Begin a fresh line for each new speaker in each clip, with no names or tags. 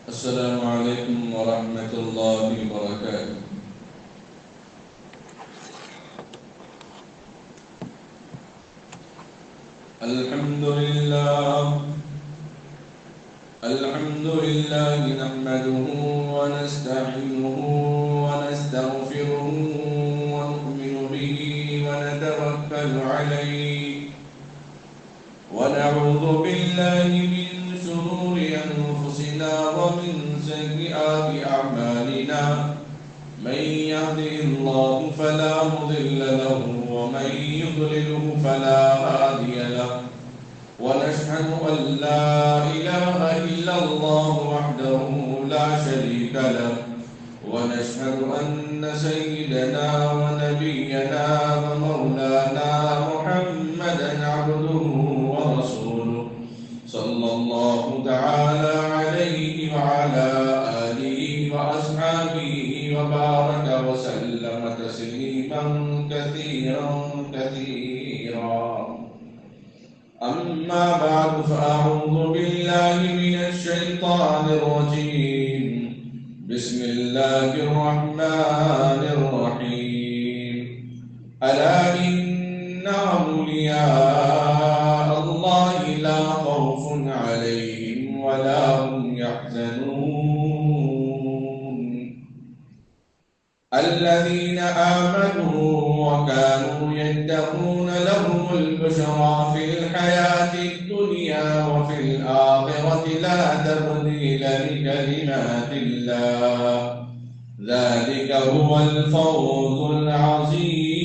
السلام عليكم ورحمة الله وبركاته. الحمد لله نحمده ونستعينه ونستغفره ونؤمن به ونتوكل عليه ونعوذ بالله من شرور أنفسنا ومن سيئات أعمالنا. من يهده الله فلا مضل له ومن يضلله فلا هادي له، ونشهد أن لا إله إلا الله وحده لا شريك له، ونشهد أن سيدنا ونبينا ومولانا محمدا عبده ورسوله صلى الله تعالى عليه وعلى آله وأصحابه وبارك وسلم تسليما كثيرا كثيرا. أما بعد، فأعوذ بالله من الشيطان الرجيم. بسم الله الرحمن الرحيم. ألا إن أولياء الله لا خوف عليهم ولا هم يحزنون الذين آمنوا وكانوا يتقون لهم البشرى في الحياة الدنيا وفي الآخرة لا تبديل لكلمات الله ذلك هو الفوز العظيم.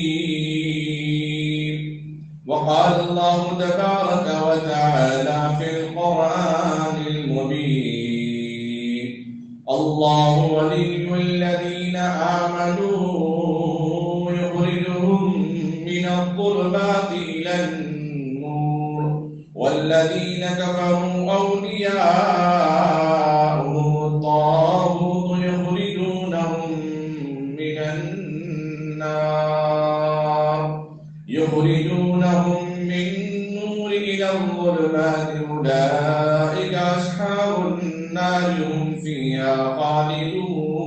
وقال الله تبارك وتعالى في القرآن المبين: الله ولي الذين آمنوا يخرجهم من الظلمات إلى النور والذين كفروا أولياءهم الطاغوت يخرجونهم من النور إلى الظلمات أولئك أصحاب النار هم فيها خالدون.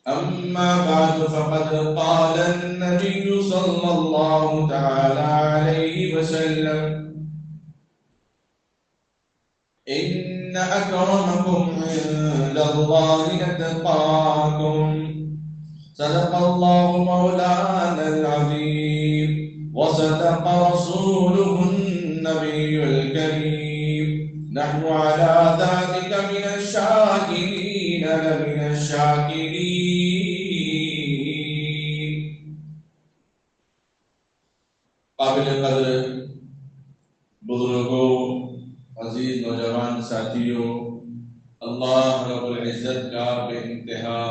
أما بعد، فقد قال النبي صلى الله تعالى عليه وسلم: إن أكرمكم عند الله أتقاكم. صدق الله مولانا العظيم وصدق رسوله النبي الكريم. نحن على ذلك من الشاكرين لمن الشاكرين. قابل قدر بزرگوں، عزیز نوجوان ساتھیوں، اللہ رب العزت کا بے انتہا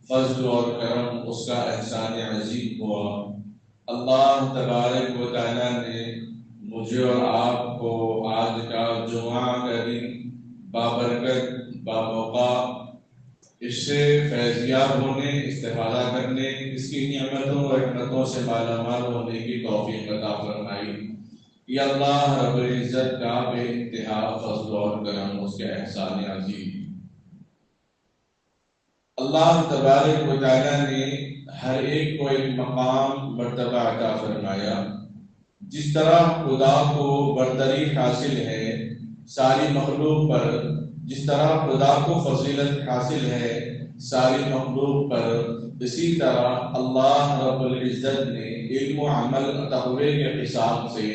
فضل اور کرم، اس کا احسان عظیم ہوا۔ اللہ تبارک و تعالیٰ نے مجھے اور آپ کو آج کا جمعہ کا دن بابرکت، باموقع، اس سے فیضیاب ہونے، استفادہ کرنے، اس کی نعمتوں اور رحمتوں سے مالا مال ہونے کی توفیق عطا فرمائی۔ یہ اللہ رب العزت کا بے انتہا فضل اور کرم، اس کے احسان عظیم۔ اللہ تبارک و تعالیٰ نے ہر ایک کو ایک مقام، مرتبہ عطا فرمایا۔ جس طرح خدا کو برتری حاصل ہے ساری مخلوق پر، جس طرح خدا کو فضیلت حاصل ہے ساری مخلوق پر، اسی طرح اللہ رب العزت نے علم و عمل تقوی کے حساب سے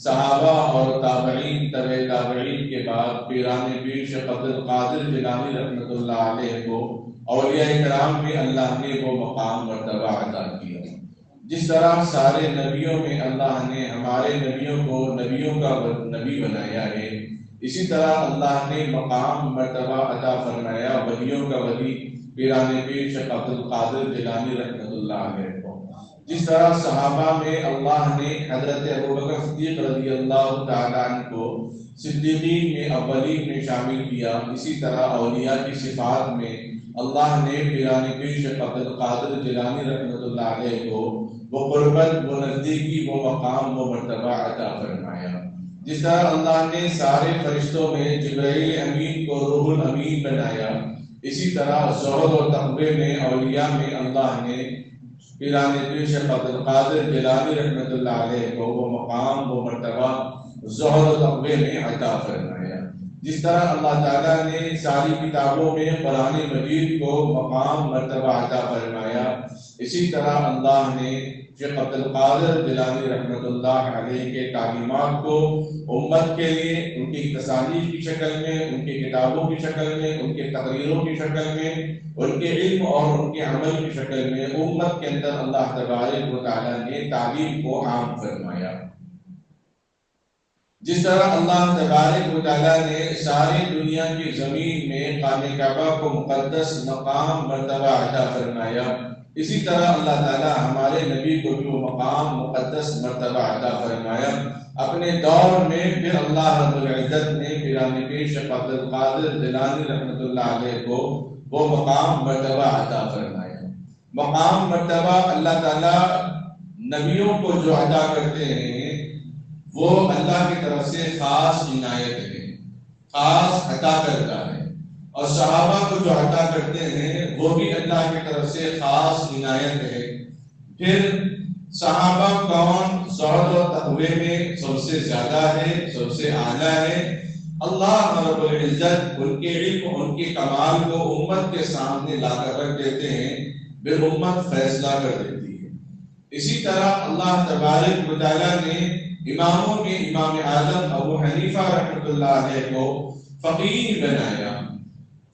صحابہ اور تابعین، تبع تابعین کے بعد پیران پیر شیخ عبد القادر جیلانی رحمۃ اللہ علیہ کو اولیاء کرام میں اللہ نے وہ مقام مرتبہ عطا کیا۔ جس طرح سارے نبیوں میں اللہ نے ہمارے نبیوں کو نبیوں کا نبی بنایا ہے، اسی طرح اللہ نے مقام مرتبہ عطا فرمایا ولیوں کا ولی پیران پیر شیخ عبد القادر جیلانی رحمۃ اللہ علیہ کو۔ جس طرح صحابہ میں اللہ نے حضرت ابوبکر صدیق رضی اللہ تعالیٰ عنہ کو صدیقین میں اولین میں شامل کیا، اسی طرح اولیاء کی صفات میں اللہ نے پیران پیر شیخ عبد القادر جیلانی رحمۃ اللہ علیہ کو وہ قربت، وہ نزدیکی، وہ مقام، وہ مرتبہ عطا فرمایا۔ جس طرح اللہ نے سارے فرشتوں میں جبرائیل امین کو روح الامین بنایا، اسی طرح زہد و تقوی میں اولیاء میں اللہ نے پیران شیخ عبد القادر جیلانی رحمۃ اللہ علیہ کو وہ مقام وہ مرتبہ زہد و تقوی میں عطا فرمایا۔ جس طرح اللہ تعالیٰ نے ساری کتابوں میں قرآن مجید کو مقام مرتبہ عطا فرمایا، اسی طرح اللہ نے شیخ عبد القادر جیلانی رحمۃ اللہ علیہ کے تعلیمات کو امت کے لیے ان کی تصانیف کی شکل میں، ان کی کتابوں کی شکل میں، ان کے تقریروں کی شکل میں، ان کے علم اور ان کے عمل کی شکل میں امت کے اندر اللہ تبارک و تعالیٰ نے تعلیم کو عام فرمایا۔ جس طرح اللہ تبارک و تعالیٰ نے ساری دنیا کی زمین میں خانہ کعبہ کو مقدس مقام مرتبہ عطا فرمایا، اسی طرح اللہ تعالیٰ ہمارے نبی کو بھی وہ مقام مقدس مرتبہ عطا فرمایا۔ اپنے دور میں پھر اللہ رب العزت نے پیران پیش شیخ عبد القادر جیلانی رحمۃ اللہ علیہ کو وہ مقام مرتبہ عطا فرمایا۔ مقام مرتبہ اللہ تعالیٰ نبیوں کو جو عطا کرتے ہیں وہ اللہ کی طرف سے خاص عنایت ہے، خاص عطا کرتا ہے، اور صحابہ کو جو عطا کرتے ہیں وہ بھی اللہ کی طرف سے خاص عنایت ہے۔ پھر صحابہ کون؟ زہد و تقوی میں سب سے زیادہ ہے، سب سے اعلیٰ ہے۔ اللہ رب العزت ان کے علم ان کے کمال کو امت کے سامنے لا کر رکھ دیتے ہیں، پھر امت فیصلہ کر دیتی ہے۔ اسی طرح اللہ تبارک و تعالیٰ نے اماموں میں امام اعظم ابو حنیفہ رحمۃ اللہ علیہ کو فقیہ بنایا۔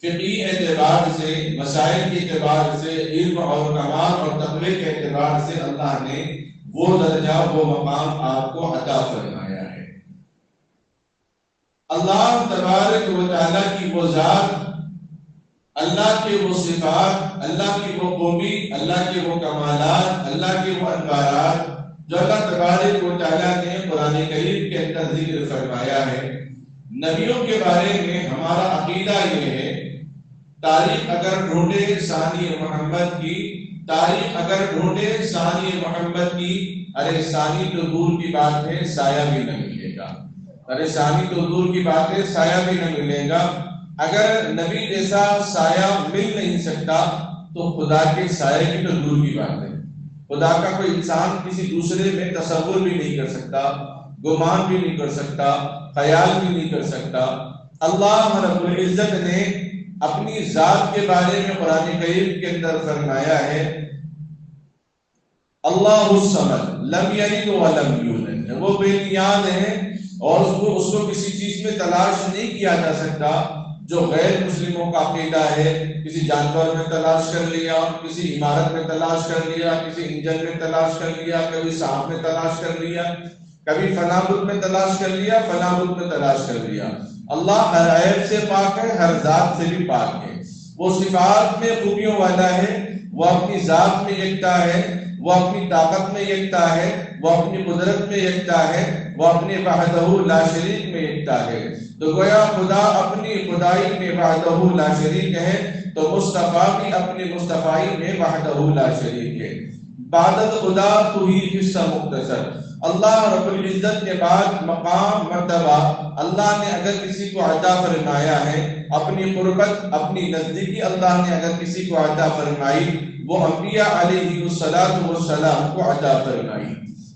فقہی اعتبار سے، مسائل کے اعتبار سے، علم اور کمال اور تقوی کے اعتبار سے اللہ نے وہ درجہ وہ مقام آپ کو عطا فرمایا ہے۔ اللہ تبارک و تعالیٰ کی وہ ذات، اللہ کے وہ صفات، اللہ کی وہ خوبی، اللہ کے وہ کمالات، اللہ کے وہ انوارات جو اللہ تبارک و تعالیٰ نے قرآن کریم کے اندر ذکر فرمایا ہے۔ نبیوں کے بارے میں ہمارا عقیدہ یہ ہے، تاریخ اگر ڈھونڈے ثانی محمد کی، تاریخ اگر ڈھونڈے ثانی محمد کی، ارے ثانی تو دور کی بات ہے، سایہ بھی نہ ملے گا۔ ارے ثانی تو دور کی بات ہے، سایہ بھی نہ ملے گا۔ اگر نبی جیسا سایہ مل نہیں سکتا تو خدا کے سایہ کی تو دور کی بات ہے۔ خدا کا کوئی انسان کسی دوسرے میں تصور بھی نہیں کر سکتا، گمان بھی نہیں کر سکتا، خیال بھی نہیں کر سکتا۔ اللہ رب العزت نے اپنی ذات کے بارے میں قرآن کریم کے اندر فرمایا ہے، اللہ الصمد لم یلد ولم یولد، وہ بے نیاز ہے اور اس کو کسی چیز میں تلاش نہیں کیا جا سکتا۔ جو غیر مسلموں کا عقیدہ ہے، کسی جانور میں تلاش کر لیا، کسی عمارت میں تلاش کر لیا، کسی انجن میں تلاش کر لیا، کبھی سانپ میں تلاش کر لیا، کبھی فلاں بت میں تلاش کر لیا، فلاں بت میں تلاش کر لیا۔ اللہ ہر عیب سے پاک ہے، ہر ذات سے بھی پاک ہے۔ وہ صفات میں خوبیوں والا ہے، وہ اپنی ذات میں یکتا ہے، وہ اپنی طاقت میں یکتا ہے، وہ اپنی قدرت میں یکتا ہے، وہ اپنے وحدہ لا شریک میں یکتا ہے۔ تو گویا خدا اپنی خدائی میں وحدہ لا شریک ہے، تو مصطفیٰ بھی اپنی مصطفائی میں وحدہ لا شریک ہے۔ عبادت خدا تو ہی حصہ مختصر۔ اللہ رب العزت کے بعد مقام مرتبہ اللہ نے اگر کسی کو عطا فرمایا ہے، اپنی قربت اپنی نزدیکی اللہ نے اگر کسی کو عطا فرمائی، وہ انبیاء علیہ السلام کو عطا فرمائی۔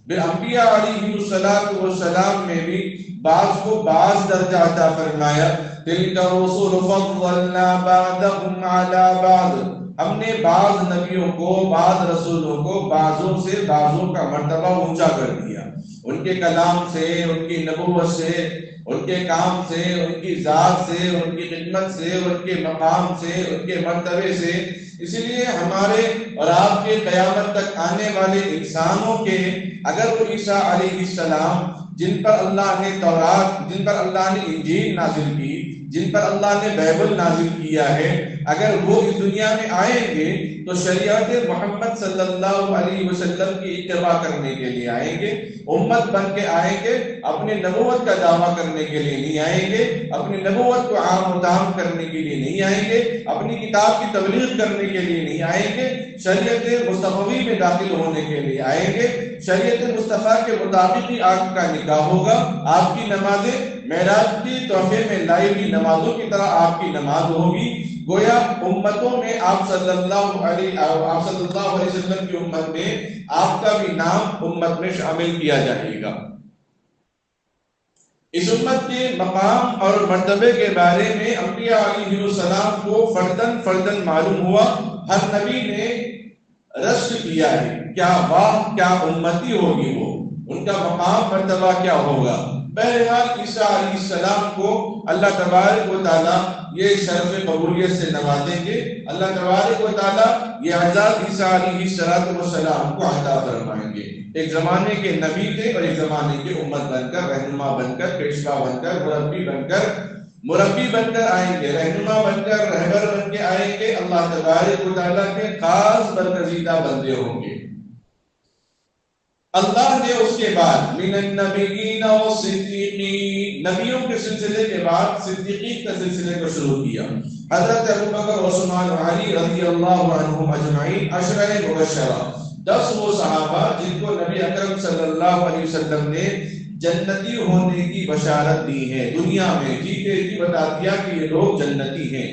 پھر انبیاء علیہ السلام میں بھی بعض کو بعض درجہ عطا فرمایا۔ تلک الرسل فضلنا بعضهم على بعض، ہم نے بعض نبیوں کو، بعض رسولوں کو بعضوں سے بعضوں کا مرتبہ اونچا کر دیا، ان کے کلام سے، ان کی نبوت سے، ان کے کام سے، ان کی ذات سے، ان کی خدمت سے، ان کے مقام سے، ان کے مرتبے سے۔ اسی لیے ہمارے اور آپ کے قیامت تک آنے والے انسانوں کے اگر وہ عیسیٰ علیہ السلام جن پر اللہ نے تورات، جن پر اللہ نے انجیل نازل کی، جن پر اللہ نے بائبل نازل کیا ہے، اگر وہ اس دنیا میں آئیں گے تو شریعت محمد صلی اللہ علیہ وسلم کی اتباع کرنے کے لیے آئیں گے، امت بن کے آئیں گے، اپنے نبوت کا دعویٰ کرنے کے لیے نہیں آئیں گے، اپنی نبوت کو عام و تام کرنے کے لیے نہیں آئیں گے، اپنی کتاب کی تبلیغ کرنے کے لیے نہیں آئیں گے، شریعت مصطفی میں داخل ہونے کے لیے آئیں گے، شریعت مصطفیٰ کے مطابق ہی آپ کا نکاح ہوگا، آپ کی نمازیں معراج کی تحفے میں لائی ہوئی نمازوں کی طرح آپ کی نماز ہوگی۔ گویا امتوں میں آپ صلی اللہ علیہ وسلم کی امت میں آپ کا بھی نام امت میں شامل کیا جائے گا۔ اس امت کے مقام اور مرتبے کے بارے میں انبیاء علیہ السلام کو فردن فردن معلوم ہوا، ہر نبی نے رشک کیا ہے، کیا واہ کیا امتی ہوگی وہ، ان کا مقام مرتبہ کیا ہوگا۔ بہرحال عیسیٰ علیہ السلام کو اللہ تبارک و تعالیٰ یہ شرف قبولیت سے نوازیں گے، اللہ تبارک و تعالیٰ یہ اعزاز عیسیٰ علیہ السلام کو عطا فرمائیں گے۔ ایک زمانے کے نبی تھے اور ایک زمانے کے امت بن کر، رہنما بن کر، پیشوا بن کر، مربی بن کر آئیں گے، رہنما بن کر، رہبر بن کے آئیں گے، اللہ تبارک و تعالیٰ کے خاص برگزیدہ بندے ہوں گے۔ اللہ نے اس کے بعد من النبیین والصدیقین، نبیوں کے سلسلے کے بعد صدیقین کا سلسلے کو شروع کیا۔ حضرت ابوبکر عثمان و علی رضی اللہ عنہم اجمعین عشرہ مبشرہ، 10 وہ صحابہ جن کو نبی اکرم صلی اللہ علیہ وسلم نے جنتی ہونے کی بشارت دی ہے، دنیا میں جیتے جی بتا دیا کہ یہ لوگ جنتی ہیں۔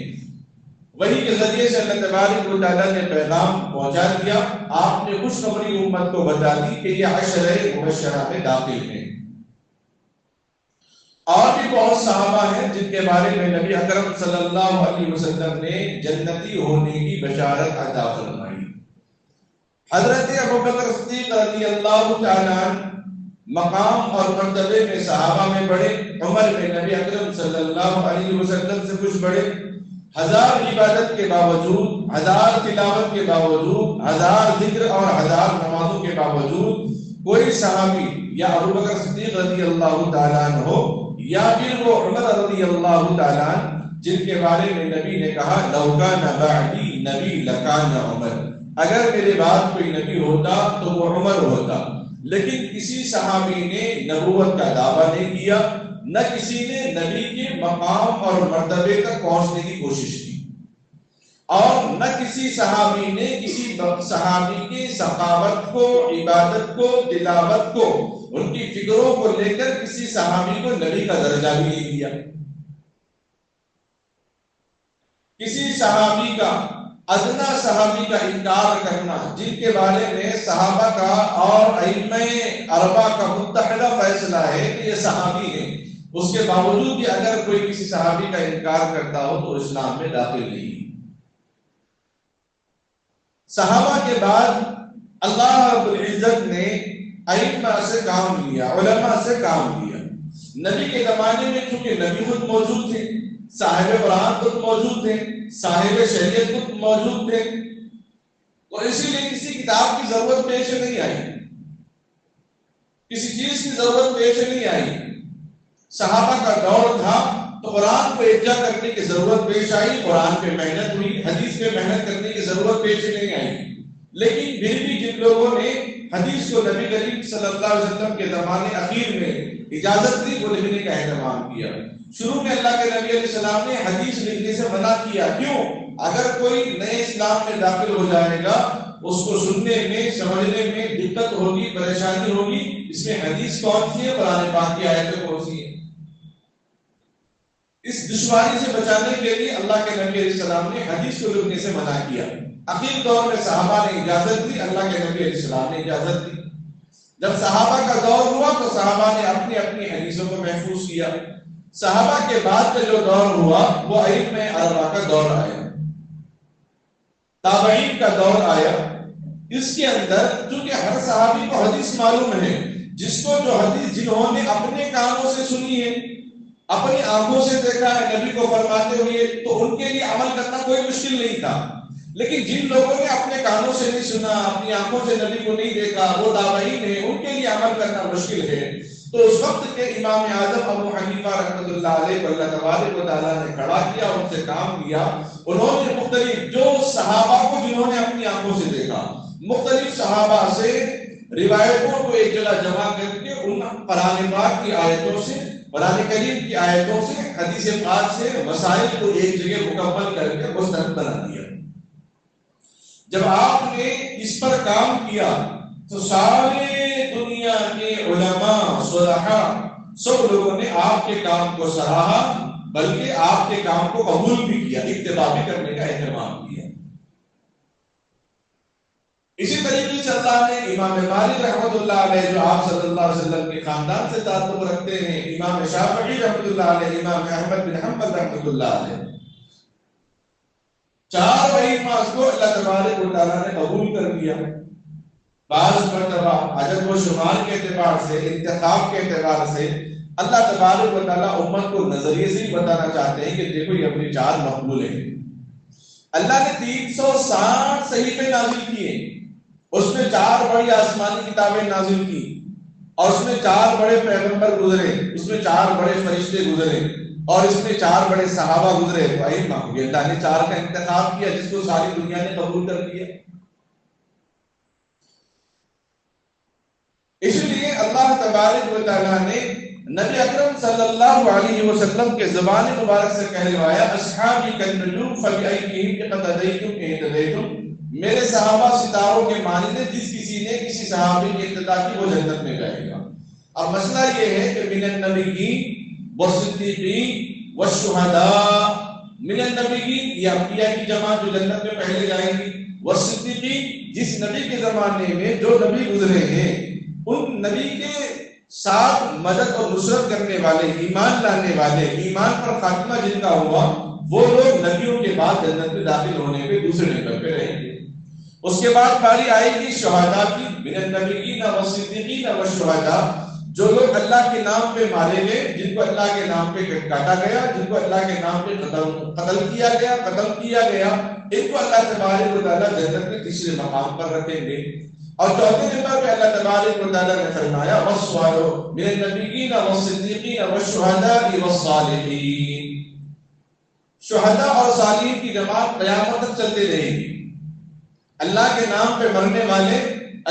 وہی کے ذریعے سے اللہ تبارک و تعالیٰ نے پیغام پہنچا دیا، آپ نے خوشخبری امت کو بتا دی کہ یہ عشرہ مبشرہ میں داخل ہیں۔ اور بھی بہت صحابہ ہیں جن کے بارے میں نبی اکرم صلی اللہ علیہ وسلم نے جنتی ہونے کی بشارت عطا فرمائی۔ حضرت ابوبکر صدیق رضی اللہ تعالیٰ مقام اور مرتبے میں صحابہ میں بڑے، عمر میں نبی اکرم صلی اللہ علیہ وسلم سے کچھ بڑے، 1000 عبادت کے باوجود، 1000 تلاوت کے باوجود، 1000 ذکر اور 1000 نمازوں کے باوجود کوئی صحابی یا ابوبکر صدیق رضی اللہ تعالیٰ عنہ ہو یا پھر وہ عمر رضی اللہ تعالیٰ جن کے بارے میں نبی نے کہا لو کان بعدی نبی لکان عمر، اگر میرے بعد کوئی نبی ہوتا تو وہ عمر ہوتا، لیکن کسی صحابی نے نبوت کا دعویٰ نہیں کیا، نہ کسی نے نبی کے مقام اور مرتبے تک پہنچنے کی کوشش کی، اور نہ کسی صحابی نے کسی صحابی کی سخاوت کو، عبادت کو، تلاوت کو، ان کی فکروں کو لے کر کسی صحابی کو نبی کا درجہ بھی نہیں دیا۔ کسی صحابی کا، ادنا صحابی کا انکار کرنا، جن کے بارے میں صحابہ کا اور ائمہ اربعہ کا متحدہ فیصلہ ہے کہ یہ صحابی ہیں، اس کے باوجود بھی اگر کوئی کسی صحابی کا انکار کرتا ہو تو اسلام میں داخل نہیں۔ صحابہ کے بعد اللہ رب العزت نے ائمہ سے کام لیا، علماء سے کام لیا۔ نبی کے زمانے میں چونکہ نبی خود موجود تھے، صاحب قرآن خود موجود تھے، صاحب شریعت خود موجود تھے، تو اسی لیے کسی کتاب کی ضرورت پیش نہیں آئی، کسی چیز کی ضرورت پیش نہیں آئی۔ صحابہ کا دور تھا تو قرآن کو یکجا کرنے کی ضرورت پیش آئی، قرآن پہ محنت ہوئی، حدیث پہ محنت کرنے کی ضرورت پیش نہیں آئی۔ لیکن پھر بھی جن لوگوں نے حدیث کو نبی کریم صلی اللہ علیہ وسلم کے زمانے اخیر میں اجازت دی، وہ لکھنے کا اہتمام کیا۔ شروع میں اللہ کے نبی علیہ السلام نے حدیث لکھنے سے منع کیا، کیوں؟ اگر کوئی نئے اسلام میں داخل ہو جائے گا، اس کو سننے میں، سمجھنے میں دقت ہوگی، پریشانی ہوگی، اس میں حدیث کون سی ہے، قرآن پاک کی آیتیں کون سی ہیں۔ اس دشواری سے بچانے کے لیے اللہ کے نبی علیہ السلام نے حدیث کو لکھنے سے منع کیا۔ اخیر دور میں صحابہ نے اجازت دی، اللہ کے نبی علیہ السلام نے اجازت دی۔ جب صحابہ کا دور ہوا تو صحابہ نے اپنی اپنی حدیثوں کو محفوظ کیا۔ صحابہ کے بعد کا جو دور ہوا وہ ائمہ اربعہ کا دور آیا، تابعین کا دور آیا۔ اس کے اندر چونکہ ہر صحابی کو حدیث معلوم ہے، جس کو جو حدیث جنہوں نے اپنے کانوں سے سنی ہے، اپنی آنکھوں سے دیکھا ہے نبی کو فرماتے ہوئے، تو ان کے لیے عمل کرنا کوئی مشکل نہیں تھا۔ لیکن جن لوگوں نے اپنے کانوں سے نہیں سنا، اپنی آنکھوں سے نبی کو نہیں دیکھا، وہ تابعین ہیں، ان کے لیے عمل کرنا مشکل ہے۔ تو اس وقت کے امام اعظم ابو حنیفہ رحمۃ اللہ علیہ کو اللہ تبارک و تعالیٰ نے کھڑا کیا، ان سے کام لیا۔ انہوں نے مختلف جو صحابہ کو جنہوں نے اپنی آنکھوں سے دیکھا، مختلف صحابہ سے روایتوں کو ایک جگہ جمع کر کے ان قرآن پاک کی آیتوں سے، قرآن کریم کی آیتوں سے، حدیث پاک سے مسائل کو ایک جگہ مکمل کر کے مستند بنا دیا۔ جب آپ نے اس پر کام کیا، تو سارے دنیا کے علماء صلحاء سب لوگوں نے آپ کے کام کو سراہا، بلکہ آپ کے کام کو قبول بھی کیا، اتباع بھی کرنے کا اہتمام کیا۔ اسی طریقے سے اللہ نے امام مالک رحمۃ اللہ علیہ جو آپ صلی اللہ علیہ وسلم کے خاندان سے تعلق رکھتے ہیں، امام شافعی رحمۃ اللہ علیہ، امام احمد بن حنبل رحمۃ اللہ علیہ، چار ائمہ کو اللہ تبارک و تعالیٰ نے قبول کر لیا۔ بعض مرتبہ عدد و شمار کے اعتبار سے، انتخاب کے اعتبار سے اللہ تبارک و تعالیٰ امت کو نظریے سے ہی بتانا چاہتے ہیں کہ دیکھو یہ اپنے چار مقبول ہیں۔ اللہ نے 360 صحیفے نازل کیے، اس میں 4 بڑی آسمانی کتابیں نازل کی، اور اس میں 4 بڑے پیغمبر گزرے، اس میں 4 بڑے فرشتے گزرے، اور اس میں 4 بڑے صحابہ گزرے۔ تو اللہ نے 4 کا انتخاب کیا جس کو ساری دنیا نے قبول کر لیا۔ اس لیے اللہ تبارک و تعالیٰ نے نبی اکرم صلی اللہ علیہ وسلم کے زبان مبارک سے کہلوایا، اصحابی کالنجوم فبأیہم اقتدیتم اہتدیتم، میرے صحابہ ستاروں کے مانند ہیں، جس کسی نے کسی صحابی کی اقتدا کی وہ جنت میں جائے گا۔ اب مسئلہ یہ ہے کہ من النبیین والصدیقین والشہداء، من النبیین یہ انبیاء کی جماعت جو جنت میں پہلے جائیں گی، والصدیقین جس نبی کے زمانے میں جو نبی گزرے ہیں ان نبی کے ساتھ مدد اور نصرت کرنے والے، ایمان لانے والے، ایمان پر خاتمہ جن کا ہوا، وہ لوگ نبیوں کے بعد جنت میں داخل ہونے پہ دوسرے نمبر پہ رہیں گے۔ اس کے بعد باری آئے گی شہداء کی، من النبیین والصدیقین والشہداء، جو لوگ اللہ کے نام پہ مارے گئے، جن کو اللہ کے نام پہ کاٹا گیا، جن کو اللہ کے نام پہ قتل کیا گیا، ان کو اللہ تبارک و تعالیٰ جنت میں تیسرے مقام پر رکھیں گے۔ اور چوتھے نمبر پہ اللہ تبارک و تعالیٰ نے فرمایا والصالحون من النبیین والصدیقین والشہداء والصالحین، شہداء اور صالحین کی جماعت قیامت تک چلتے رہے گی۔ اللہ کے نام پہ مرنے والے،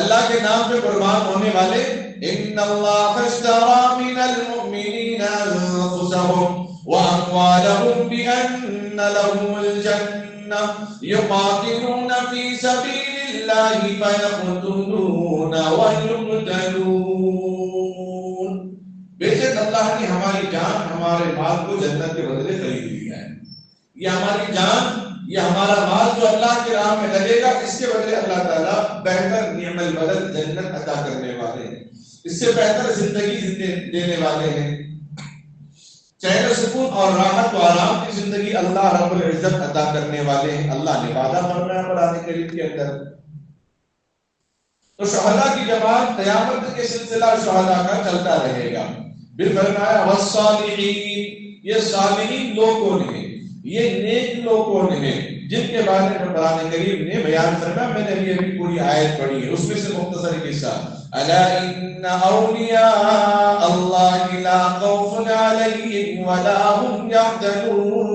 اللہ کے نام پہ قربان ہونے والے، ان اللہ اشتری من المؤمنین انفسهم واموالهم بان لهم الجنہ یقاتلون فی سبیل اللہ فیقتلون ویقتلون، بے شک اللہ نے ہماری جان، ہمارے مال کو جنت کے بدلے خرید لیا ہے۔ یہ ہماری جان، یہ ہمارا مال جو اللہ کے راہ میں لگے گا، اس کے بدلے اللہ تعالیٰ بہتر نعم البدل جنت عطا کرنے والے ہیں، اس سے بہتر زندگی دینے والے ہیں، چین و سکون اور راحت و آرام کی زندگی اللہ رب العزت عطا کرنے والے ہیں۔ اللہ نے وعدہ فرمایا قرآن کریم کے اندر۔ تو شہداء کی جماعت قیامت کے سلسلہ شہداء کا چلتا رہے گا۔ پھر فرمایا والصالحین، یہ صالحین لوگ کون ہیں؟ یہ نیک لوگ کون ہیں جن کے بارے میں قرآن کریم نے بیان فرمایا؟ میں نے ابھی پوری آیت پڑھی ہے، اس میں سے مختصر حصہ، الا ان اولیاء اللہ لا خوف علیہم ولا هم یحزنون،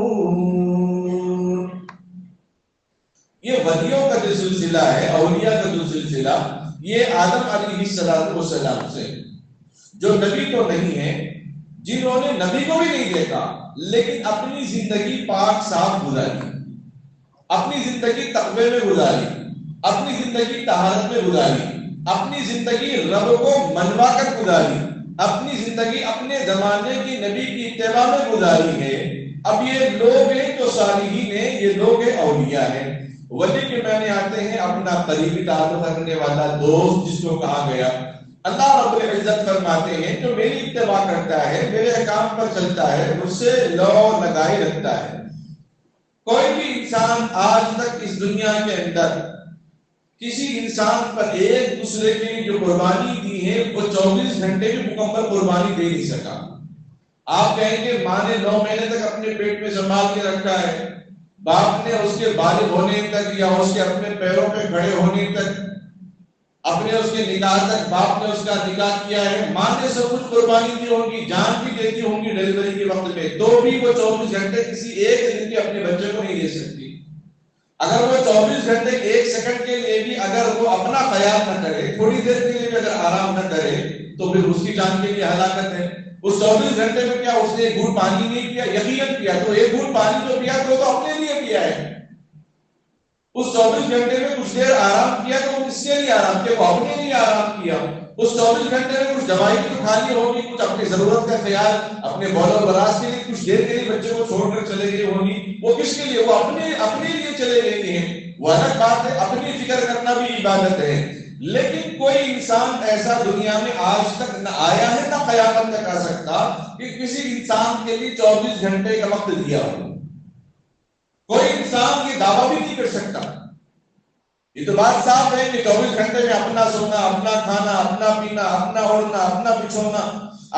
یہ ولیوں کا جو سلسلہ ہے، اولیاء کا جو سلسلہ، یہ آدم علیہ السلام سے، جو نبی تو نہیں ہے، جنہوں نے نبی کو بھی نہیں دیکھا لیکن اپنی زندگی پاک صاف گزاری، اپنی زندگی تقوی میں گزاری، اپنی زندگی طہارت میں گزاری، اپنی زندگی رب کو منوا کر گزاری، اپنی زندگی اپنے زمانے کی نبی کی اتباع میں گزاری ہے۔ اب یہ لوگ ہیں جو صالحین ہیں، یہ لوگ ہیں اولیاء ہیں۔ ولی کے معنی آتے ہیں اپنا قریبی تعلق رکھنے والا دوست، جس کو کہا گیا۔ اللہ رب العزت فرماتے ہیں جو میری اتباع کرتا ہے، میرے احکام پر چلتا ہے، مجھ سے لو لگائے رکھتا ہے۔ کوئی بھی انسان آج تک اس دنیا کے اندر کسی انسان پر ایک دوسرے کی جو قربانی دی ہے وہ 24 گھنٹے کی مکمل قربانی دے نہیں سکا۔ آپ کہیں گے ماں نے 9 مہینے تک اپنے پیٹ میں سنبھال کے رکھا ہے، باپ نے اس کے بالغ ہونے تک یا اس کے اپنے پیروں پہ کھڑے ہونے تک، اپنے اس کے نکاح تک باپ نے اس کا نکاح کیا ہے، ماں نے سب کچھ قربانی دی ہوگی، جان بھی دیتی ہوں گی ڈیلیوری کے وقت میں، تو بھی وہ 24 گھنٹے کسی ایک دن کے اپنے بچے کو نہیں دے سکتی۔ اگر وہ 24 گھنٹے 1 سیکنڈ کے لیے بھی اگر وہ اپنا خیال نہ کرے، تھوڑی دیر کے لیے بھی اگر آرام نہ کرے، تو پھر اس کی جان کے لیے ہلاکت ہے۔ اس 24 گھنٹے میں کیا اس نے ایک گھونٹ پانی نہیں پیا؟ یقیناً پیا، تو ایک گھونٹ پانی جو پیا تو اپنے لیے پیا ہے۔ اس 24 گھنٹے میں کچھ دیر آرام کیا تو وہ کس کے لیے آرام کیا؟ وہ اپنے لیے آرام کیا۔ اس 24 گھنٹے میں کچھ دوائی تو کھانی ہوگی، کچھ اپنی ضرورت کا خیال، اپنے بول و براز کے لیے کچھ دیر کے لیے بچے کو چھوڑ کر چلے گئے ہونی، وہ کس کے لیے؟ وہ اپنے لیے چلے گئے ہیں۔ وہ الگ بات ہے، اپنی فکر کرنا بھی عبادت ہے، لیکن کوئی انسان ایسا دنیا میں آج تک نہ آیا ہے نہ قیامت تک آ سکتا کہ کسی انسان کے لیے 24 گھنٹے کا وقت دیا ہو۔ کوئی انسان یہ دعویٰ بھی نہیں کر سکتا۔ یہ تو بات صاف ہے کہ 24 گھنٹے میں اپنا سونا، اپنا کھانا، اپنا پینا، اپنا اوڑھنا، اپنا بچھونا،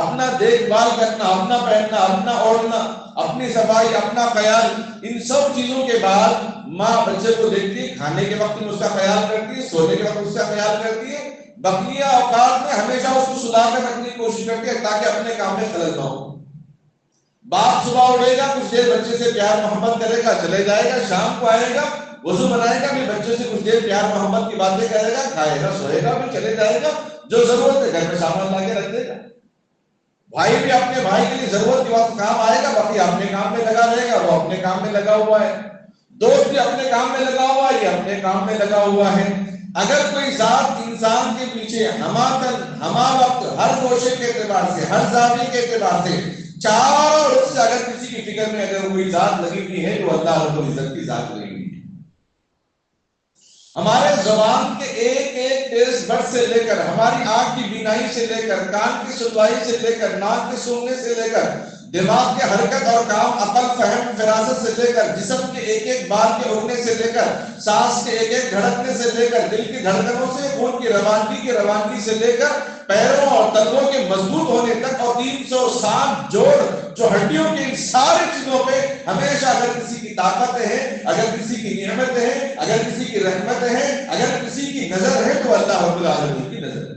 اپنا دیکھ بھال کرنا، اپنا پہننا، اپنا اوڑھنا، اپنی صفائی، اپنا خیال، ان سب چیزوں کے بعد ماں بچے کو دیکھتی ہے، کھانے کے وقت میں اس کا خیال کرتی ہے، سونے کے وقت اس کا خیال کرتی ہے، بقیہ اوقات میں ہمیشہ اس کو سلا کر رکھنے کی کوشش کرتی ہے تاکہ اپنے کام میں خلل نہ ہو۔ باپ صبح اٹھے گا، کچھ دیر بچے سے پیار محبت کرے گا، چلے جائے گا، شام کو آئے گا، وضو بنائے گا، پھر بچے سے کچھ دیر پیار محبت کی باتیں کرے گا، کھائے گا، سوئے گا، پھر چلے جائے گا، جو ضرورت ہے گھر میں سامان لا کے رکھ دے گا۔ بھائی بھی اپنے بھائی کے لیے ضرورت کے وقت کام آئے گا، باقی اپنے کام میں لگا رہے گا، وہ اپنے کام میں لگا ہوا ہے۔ دوست بھی اپنے کام میں لگا ہوا ہے، یہ اپنے کام میں لگا ہوا ہے۔ اگر کوئی ذات انسان کے پیچھے ہما وقت ہر گوشے کے اعتبار سے، ہر زاویے کے اعتبار سے، چاروں رخ سے اگر کسی کی فکر میں اگر کوئی ذات لگی ہوئی ہے تو اللہ رب العزت کی ذات لگی ہوئی ہے۔ ہمارے زبان کے ایک ایک ٹیسٹ بڈ سے لے کر، ہماری آنکھ کی بینائی سے لے کر، کان کی سنوائی سے لے کر، ناک کے سونگنے سے لے کر، دماغ کے حرکت اور کام، عقل، فہم، فراست سے لے کر، جسم کے ایک ایک بال کے اڑنے سے لے کر، سانس کے ایک ایک دھڑکنے سے لے کر، دل کی دھڑکنوں سے، خون کی روانگی سے لے کر، پیروں اور تلووں کے مضبوط ہونے تک، اور 360 جوڑ جو ہڈیوں کے ان ساری چیزوں پہ ہمیشہ اگر کسی کی طاقتیں ہیں، اگر کسی کی نعمتیں ہیں، اگر کسی کی رحمتیں ہیں، اگر کسی کی نظر ہے تو اللہ رب العالمین کی نظر ہے۔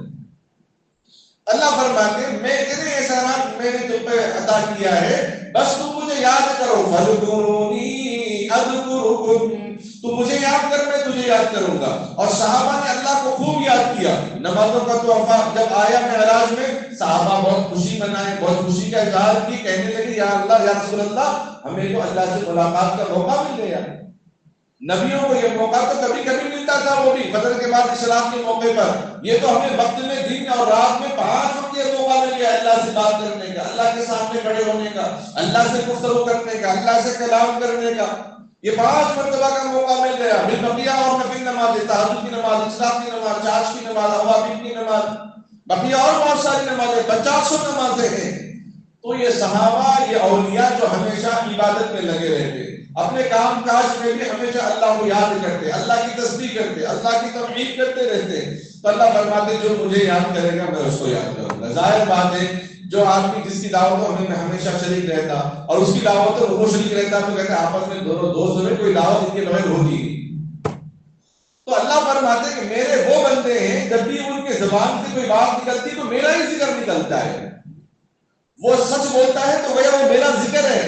اللہ فرماتے ہیں میں اتنے احسانات میں نے تم پہ عطا کیا ہے، بس تم مجھے یاد کرو، فَاذْكُرُونِي أَذْكُرُكُمْ، تم مجھے یاد کر، میں تجھے یاد کروں گا۔ اور صحابہ نے اللہ کو خوب یاد کیا۔ نمازوں کا تحفہ جب آیا معراج میں، صحابہ بہت خوشی منائے، بہت خوشی کا اظہار کی، کہنے لگے یا اللہ، یا رسول اللہ، ہمیں تو اللہ سے ملاقات کا موقع مل گیا۔ نبیوں کو یہ موقع تو کبھی کبھی ملتا تھا، وہ بھی فجر کے بعد اشراق کے موقع پر، یہ تو ہمیں وقت میں دن اور رات میں 5 وقت یہ موقع مل گیا اللہ سے بات کرنے کا، اللہ کے سامنے کھڑے ہونے کا، اللہ سے گفتگو کرنے کا، اللہ سے کلام کرنے کا، یہ 5 مرتبہ کا موقع مل گیا۔ پھر بقیہ اور نفل نمازیں، تہجد کی نماز، اشراق کی نماز، چاش کی نماز، اوابین کی نماز، بقیہ اور بہت ساری نمازیں، 50 نمازیں ہیں۔ تو یہ صحابہ، یہ اولیاء جو ہمیشہ عبادت میں لگے رہتے، اپنے کام کاج میں بھی ہمیشہ اللہ کو یاد کرتے، اللہ کی تسبیح کرتے، اللہ کی توحید کرتے رہتے، تو اللہ فرماتے جو مجھے یاد کرے گا میں اس کو یاد کروں گا۔ ظاہر بات ہے جو آدمی جس کی دعوتوں میں ہمیشہ شریک رہتا اور اس کی دعوتوں میں وہ شریک رہتا تو کہتے آپس میں دونوں دوست میں کوئی دعوت ان کے بغیر ہوتی نہیں۔ تو اللہ فرماتے کہ میرے وہ بندے ہیں جب بھی ان کے زبان سے کوئی بات نکلتی تو میرا ہی ذکر نکلتا ہے، وہ سچ بولتا ہے تو وہ میرا ذکر ہے،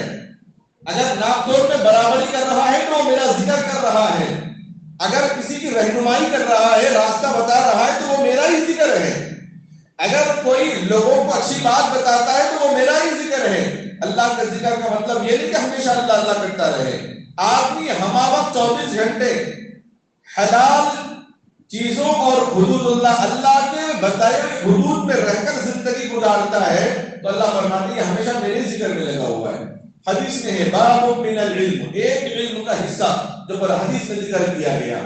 اگر ناپتول میں برابری کر رہا ہے تو وہ میرا ذکر کر رہا ہے، اگر کسی کی رہنمائی کر رہا ہے، راستہ بتا رہا ہے تو وہ میرا ہی ذکر ہے، اگر کوئی لوگوں کو اچھی بات بتاتا ہے تو وہ میرا ہی ذکر ہے۔ اللہ کے ذکر کا مطلب یہ نہیں کہ ہمیشہ اللہ اللہ کرتا رہے، آدمی ہما وقت 24 گھنٹے حلال چیزوں اور حدود اللہ کے بتائے حدود میں رہ کر زندگی گزارتا ہے تو اللہ فرماتے ہیں ہمیشہ میرے ذکر میں لگا ہوا ہے۔ حدیث میں ہے باب من العلم، ایک علم کا حصہ جو پر حدیث میں ذکر کیا گیا،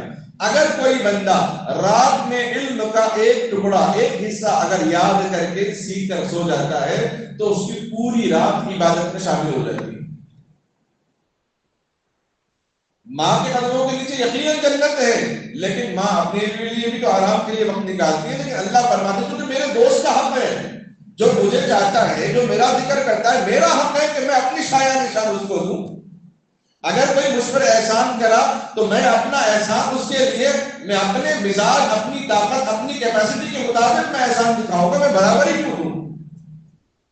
اگر کوئی بندہ رات میں علم کا ایک ٹکڑا، ایک حصہ اگر یاد کر کے سیکھ کر سو جاتا ہے تو اس کی پوری رات عبادت میں شامل ہو جاتی ہے۔ ماں کے قدموں کے نیچے یقیناً جنت ہے، لیکن ماں اپنے لیے بھی تو آرام کے لیے وقت نکالتی ہے، لیکن اللہ فرماتے ہیں تو میرے دوست کا حق ہے، جو مجھے چاہتا ہے، جو میرا ذکر کرتا ہے، میرا حق ہے کہ میں اپنی شایہ نشان اس کو دوں۔ اگر کوئی مجھ پر احسان کرا تو میں اپنا احسان اس کے لیے، میں اپنے مزاج، اپنی طاقت، اپنی کیپیسٹی کے مطابق میں احسان دکھاؤں گا، میں برابری کیوں دوں؟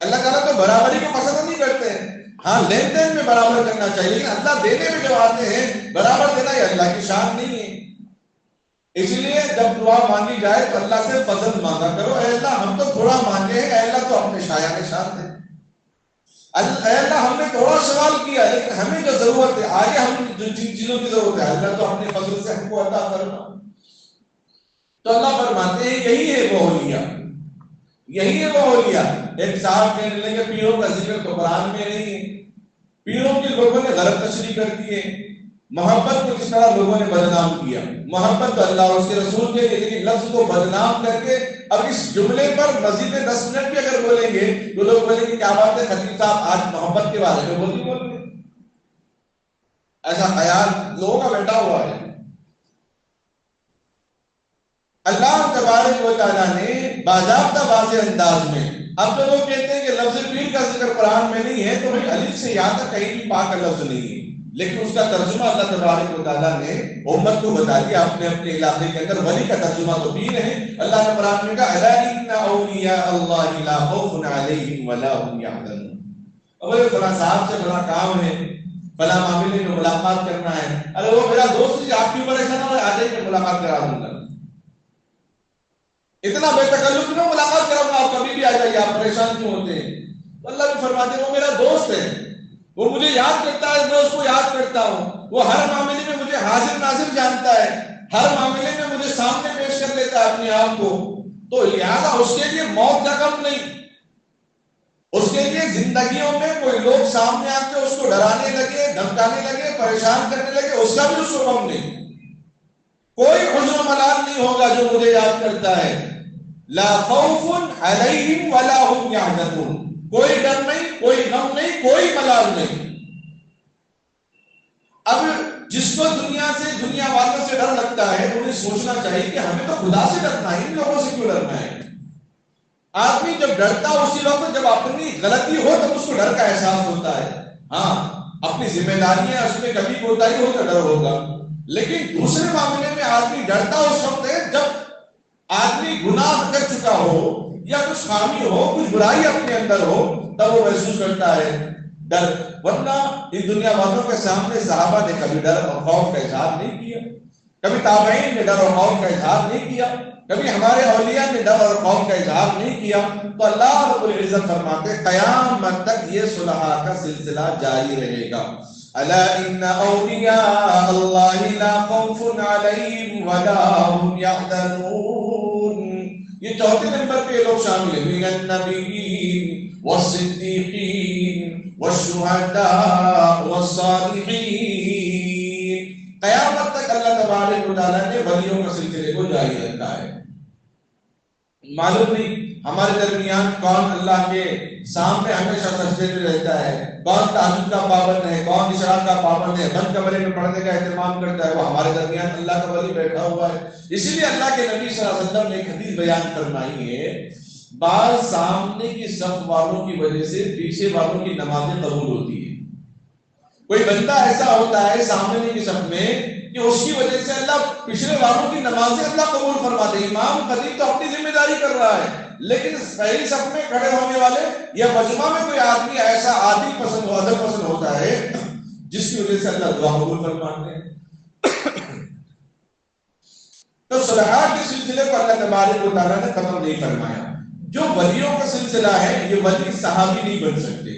اللہ تعالیٰ تو برابری کو پسند نہیں کرتے ہیں، ہاں لین دین میں برابر کرنا چاہیے، لیکن اللہ دینے میں جو آتے ہیں برابر دینا یہ اللہ کی شان نہیں ہے۔ اس لیے جب دعا مانگی جائے تو اللہ سے فضل مانگا کرو، اے اللہ ہم تو تھوڑا مانگے ہیں، اے اللہ تو اپنے شایہ نشان دے۔ اے اللہ ہم نے تھوڑا سوال کیا لیکن ہمیں جو ضرورت ہے آگے ہم جن چیزوں کی ضرورت ہے اللہ تو اپنے فضل سے ہم کو عطا کرنا. تو اللہ فرماتے ہیں یہی ہے وہ اولیاء، یہی ہے وہ اولیاء. ایک صاحب کہنے لگے پیروں کا ذکر تو قرآن میں نہیں ہے. پیروں کی لوگوں نے غلط تشریح کر دی ہے. محبت کو کس طرح لوگوں نے بدنام کیا. محبت تو اللہ اور اس کے رسول کے لیے، لیکن لفظ کو بدنام کر کے اب اس جملے پر مزید 10 منٹ بھی اگر بولیں گے تو لوگ بولیں گے کیا بات ہے خطیب صاحب آج محبت کے بارے میں بول رہے. ایسا خیال لوگوں کا بیٹھا ہوا ہے. اللہ تبارک و تعالیٰ نے باضابطہ واضح انداز میں، اب تو لوگ کہتے ہیں کہ لفظ پیر کا ذکر قرآن میں نہیں ہے تو بھائی الف سے یہاں تک کہیں بھی پاک کا لفظ نہیں ہے، لیکن اس کا ترجمہ اللہ تبارک و تعالیٰ نے امت کو بتا دیا. اپنے اپنے علاقے کے اندر ولی کا ترجمہ تو پیر ہے. اللہ نے قرآن میں کہا الا ان اولیاء اللہ لا خوف علیہم ولا هم يحزنون. اب فلاں صاحب سے فلاں کام ہے، فلاں معاملے میں ملاقات کرنا ہے، ارے وہ میرا دوست ہے آپ کیوں پریشان ہو رہے ہیں، آ جائیے ملاقات کرا دوں گا. اتنا بے تکلف نہ ملاقات کراؤں گا، آپ کبھی بھی آ جائیے، آپ پریشان کیوں ہوتے ہیں. تو اللہ بھی فرماتے ہیں وہ میرا دوست ہے، وہ مجھے یاد کرتا ہے، میں اس کو یاد کرتا ہوں. وہ ہر معاملے میں مجھے حاضر ناظر جانتا ہے، ہر معاملے میں مجھے سامنے پیش کر لیتا ہے اپنے آپ کو. تو لہذا اس کے لیے موت کا غم نہیں، اس کے لیے زندگیوں میں کوئی لوگ سامنے آ کے اس کو ڈرانے لگے، دھمکانے لگے، پریشان کرنے لگے، اس کا بھی اس کو غم نہیں. کوئی حزن و ملال نہیں ہوگا جو مجھے یاد کرتا ہے. لا خوف علیہم ولا هم يحزنون. کوئی ڈر نہیں، کوئی غم نہیں، کوئی ملال نہیں. اب جس کو دنیا سے، دنیا والوں سے ڈر لگتا ہے انہیں سوچنا چاہیے کہ ہمیں تو خدا سے ڈرنا ہے، ان لوگوں سے کیوں ڈرنا ہے. آدمی جب ڈرتا اسی وقت جب اپنی غلطی ہو تب اس کو ڈر کا احساس ہوتا ہے. ہاں اپنی ذمہ داریاں اس میں کبھی کوتاہی ہو تو ڈر ہوگا، لیکن دوسرے معاملے میں آدمی ڈرتا اس وقت ہے جب آدمی گناہ کر چکا ہو یا کچھ خامی ہو، کچھ برائی اپنے اندر ہو، تب وہ محسوس کرتا ہے ڈر. ورنہ ان دنیا والوں کے سامنے صحابہ نے کبھی ڈر اور خوف کا اظہار نہیں کیا، کبھی تابعین نے ڈر اور خوف کا اظہار نہیں کیا، کبھی ہمارے اولیاء نے ڈر اور خوف کا اظہار نہیں کیا. تو اللہ رب العزت فرماتے قیامت تک یہ صلحاء کا سلسلہ جاری رہے گا. الا ان اولیاء اللہ لا خوف علیہم ولا هم يحزنون. یہ چوتھے نمبر پہ لوگ شامل ہیں، من النبیین والصدیقین والشہداء والصالحین. قیامت تک اللہ تبارک و تعالیٰ نے ولیوں کا سلسلے کو جاری رکھا ہے. معلوم نہیں ہمارے درمیان کون اللہ کے سامنے ہمیشہ سجدے میں رہتا ہے، کون تہجد کا پابند ہے، کون اشراق کا پابند ہے، بند کمرے میں پڑھنے کا اہتمام کرتا ہے. وہ ہمارے درمیان اللہ کا ولی بیٹھا ہوا ہے. اسی لیے اللہ کے نبی صلی اللہ علیہ وسلم نے ایک حدیث بیان فرمائی ہے، بعض سامنے کی صف والوں کی وجہ سے پیچھے والوں کی نمازیں قبول ہوتی ہے. کوئی بندہ ایسا ہوتا ہے سامنے کی صف میں کہ اس کی وجہ سے اللہ پچھلے والوں کی نمازیں اللہ قبول فرماتے ہیں. امام خطیب تو اپنی ذمہ داری کر رہا ہے، لیکن صحیح صف میں کھڑے ہونے والے یا مجمع میں کوئی آدمی ایسا عادل پسند ہو، ادب پسند ہوتا ہے جس کی وجہ سے اللہ دعا قبول فرماتے ہیں. تو صلحاء کے سلسلے کو اللہ تبارک و تعالیٰ نے ختم نہیں فرمایا. جو ولیوں کا سلسلہ ہے یہ ولی صحابی نہیں بن سکتے،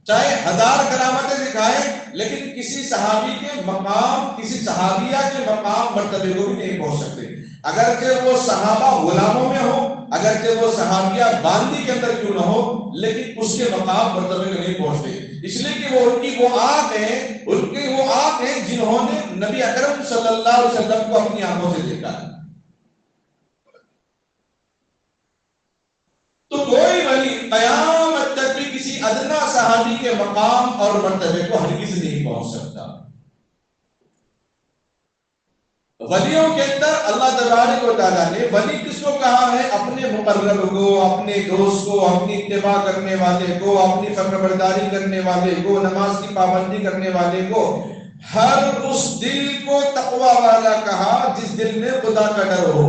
چاہے 1000 کرامتیں دکھائیں لیکن کسی صحابی کے مقام، کسی صحابیہ کے مقام مرتبے کو بھی نہیں پہنچ سکتے. اگرچہ وہ صحابہ غلاموں میں ہو، اگرچہ وہ صحابیہ باندی کے اندر کیوں نہ ہو، لیکن اس کے مقام مرتبے میں نہیں پہنچتے. اس لیے کہ وہ ان کی وہ آنکھ ہیں جنہوں نے نبی اکرم صلی اللہ علیہ وسلم کو اپنی آنکھوں سے دیکھا. تو کوئی ولی قیامت تک بھی کسی ادنا صحابی کے مقام اور مرتبے کو ہرگز نہیں پہنچ سکتا. ولیوں کے اندر اللہ تبارک و تعالیٰ نے ولی کس کو کہا ہے؟ اپنے مقرب کو، اپنے دوست کو، اپنی اتباع کرنے والے کو، اپنی فرمانبرداری کرنے والے کو، نماز کی پابندی کرنے والے کو. ہر اس دل کو تقوی والا کہا جس دل میں خدا کا ڈر ہو،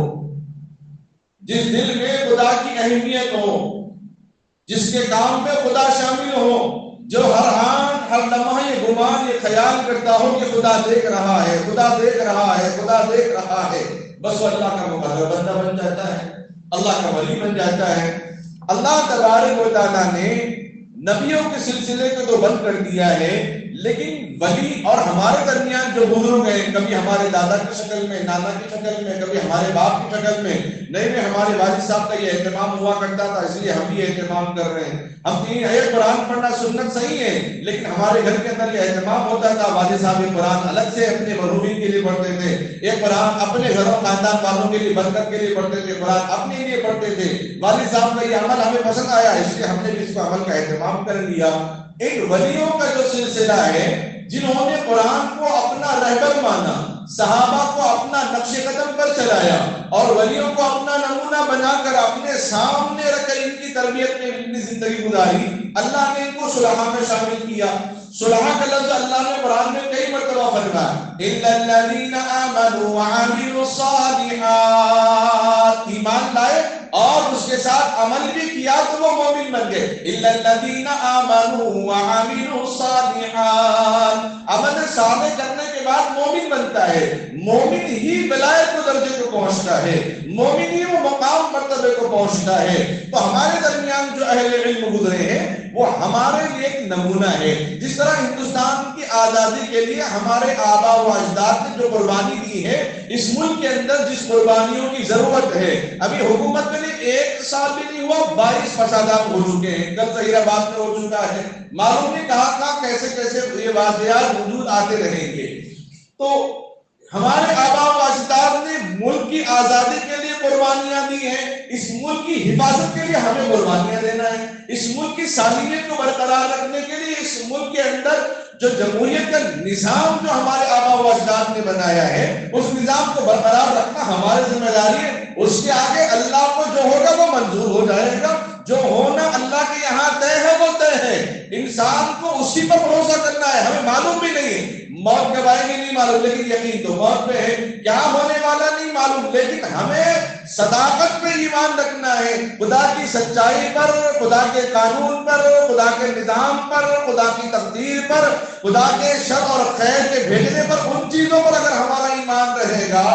جس دل میں خدا کی اہمیت ہو، جس کے کام میں خدا شامل ہو، جو ہر آن ہر لمحہ یہ گمان یہ خیال کرتا ہو کہ خدا دیکھ رہا ہے، خدا دیکھ رہا ہے، خدا دیکھ رہا ہے. بس وہ اللہ کا مقرب بندہ بن جاتا ہے، اللہ کا ولی بن جاتا ہے. اللہ تبارک و تعالیٰ نے نبیوں کے سلسلے کو تو بند کر دیا ہے، لیکن ولی اور ہمارے درمیان جو بزرگ ہیں، کبھی ہمارے دادا کی شکل میں، نانا کی شکل میں، کبھی ہمارے باپ کی شکل میں، نہیں میں ہمارے والد صاحب کا یہ اہتمام ہوا کرتا تھا اس لیے ہم بھی اہتمام کر رہے ہیں. ہم تین ایک قرآن پڑھنا سنت صحیح ہے، لیکن ہمارے گھر کے اندر یہ اہتمام ہوتا تھا. والد صاحب یہ قرآن الگ سے اپنے مروین کے لیے پڑھتے تھے، یہ قرآن اپنے گھروں خاندان والوں کے لیے برکت کے لیے پڑھتے تھے، قرآن اپنے لیے پڑھتے تھے. والد صاحب کا یہ عمل ہمیں پسند آیا اس لیے ہم نے بھی اس کو عمل کا اہتمام کر لیا. ان ولیوں کا جو سلسلہ ہے جنہوں نے قرآن کو اپنا رہبر مانا، صحابہ کو اپنا نقش قدم پر چلایا اور ولیوں کو اپنا نمونہ بنا کر اپنے سامنے رکھ کر ان کی تربیت میں اپنی زندگی گزاری، اللہ نے ان کو صلحاء میں شامل کیا. صلحاء کا لفظ اللہ نے قرآن میں کئی مرتبہ فرمایا، اِلَّا الَّذِينَ آمَنُوا وَعَمِلُوا الصَّالِحَاتِ، ایمان لائے اور اس کے ساتھ عمل بھی کیا تو وہ مومن بن گئے. اِلَّا الَّذِينَ آمَنُوا وَعَمِلُوا الصَّالِحَاتِ، عمل صالح کرنے کے بعد مومن بنتا ہے. مومن ہی ولایت کے درجے کو پہنچتا ہے، مومن ہی وہ مقام مرتبے کو پہنچتا ہے. تو ہمارے درمیان جو اہل علم گزرے ہیں وہ ہمارے لیے ایک نمونہ ہے. جس طرح ہندوستان کی آزادی کے لیے ہمارے آبا و اجداد نے جو قربانی دی ہے، اس ملک کے اندر جس قربانیوں کی ضرورت ہے، ابھی حکومت میں ایک سال بھی نہیں ہوا 22 فسادات ہو چکے ہیں. کل ظہیر آباد میں ہو چکا ہے، معلوم نہیں کہاں کیسے کیسے یہ واقعات وجود آتے رہیں گے. تو ہمارے آبا و اجداد نے ملک کی آزادی کے لیے قربانیاں دی ہیں، اس ملک کی حفاظت کے لیے ہمیں قربانیاں دینا ہے. اس ملک کی سالمیت کو برقرار رکھنے کے لیے اس ملک کے اندر جو جمہوریت کا نظام جو ہمارے آبا و اجداد نے بنایا ہے، اس نظام کو برقرار رکھنا ہماری ذمہ داری ہے. اس کے آگے اللہ کو جو ہوگا وہ منظور ہو جائے گا. جو ہونا اللہ کے یہاں طے ہے وہ طے ہے. انسان کو اسی پر بھروسہ کرنا ہے. ہمیں معلوم بھی نہیں ہے موت کب آئے گی، نہیں معلوم، لیکن یقین تو موت پہ ہے. کیا ہونے والا نہیں معلوم، لیکن ہمیں صداقت پہ ایمان رکھنا ہے، خدا کی سچائی پر، خدا کے قانون پر، خدا کے نظام پر، خدا کی تقدیر پر، خدا کے شر اور خیر کے بھیجنے پر. ان چیزوں پر اگر ہمارا ایمان رہے گا،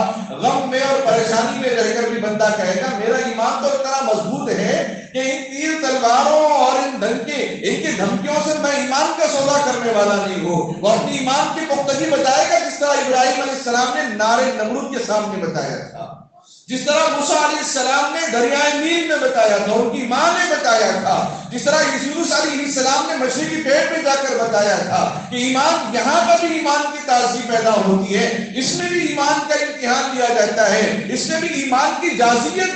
غم میں اور پریشانی میں رہ کر بھی بندہ کہے گا میرا ایمان تو اتنا مضبوط ہے کہ ان تیر تلواروں اور ان کی دھمکیوں سے میں ایمان کا سودا کرنے والا نہیں ہوں. وہ اپنی ایمان کی پختگی بتائے گا جس طرح ابراہیم علیہ السلام نے نارے نمرود کے سامنے بتایا تھا، جس طرح موسیٰ علیہ السلام نے دریائے نیل میں بتایا تھا، ان کی ماں نے بتایا تھا، جس طرح یونس علیہ السلام نے مچھلی کی پیٹ میں جا کر بتایا تھا کہ ایمان یہاں پر بھی ایمان کی تازگی پیدا ہوتی ہے، اس میں بھی ایمان کا امتحان لیا جاتا ہے، اس میں بھی ایمان کی جاذبیت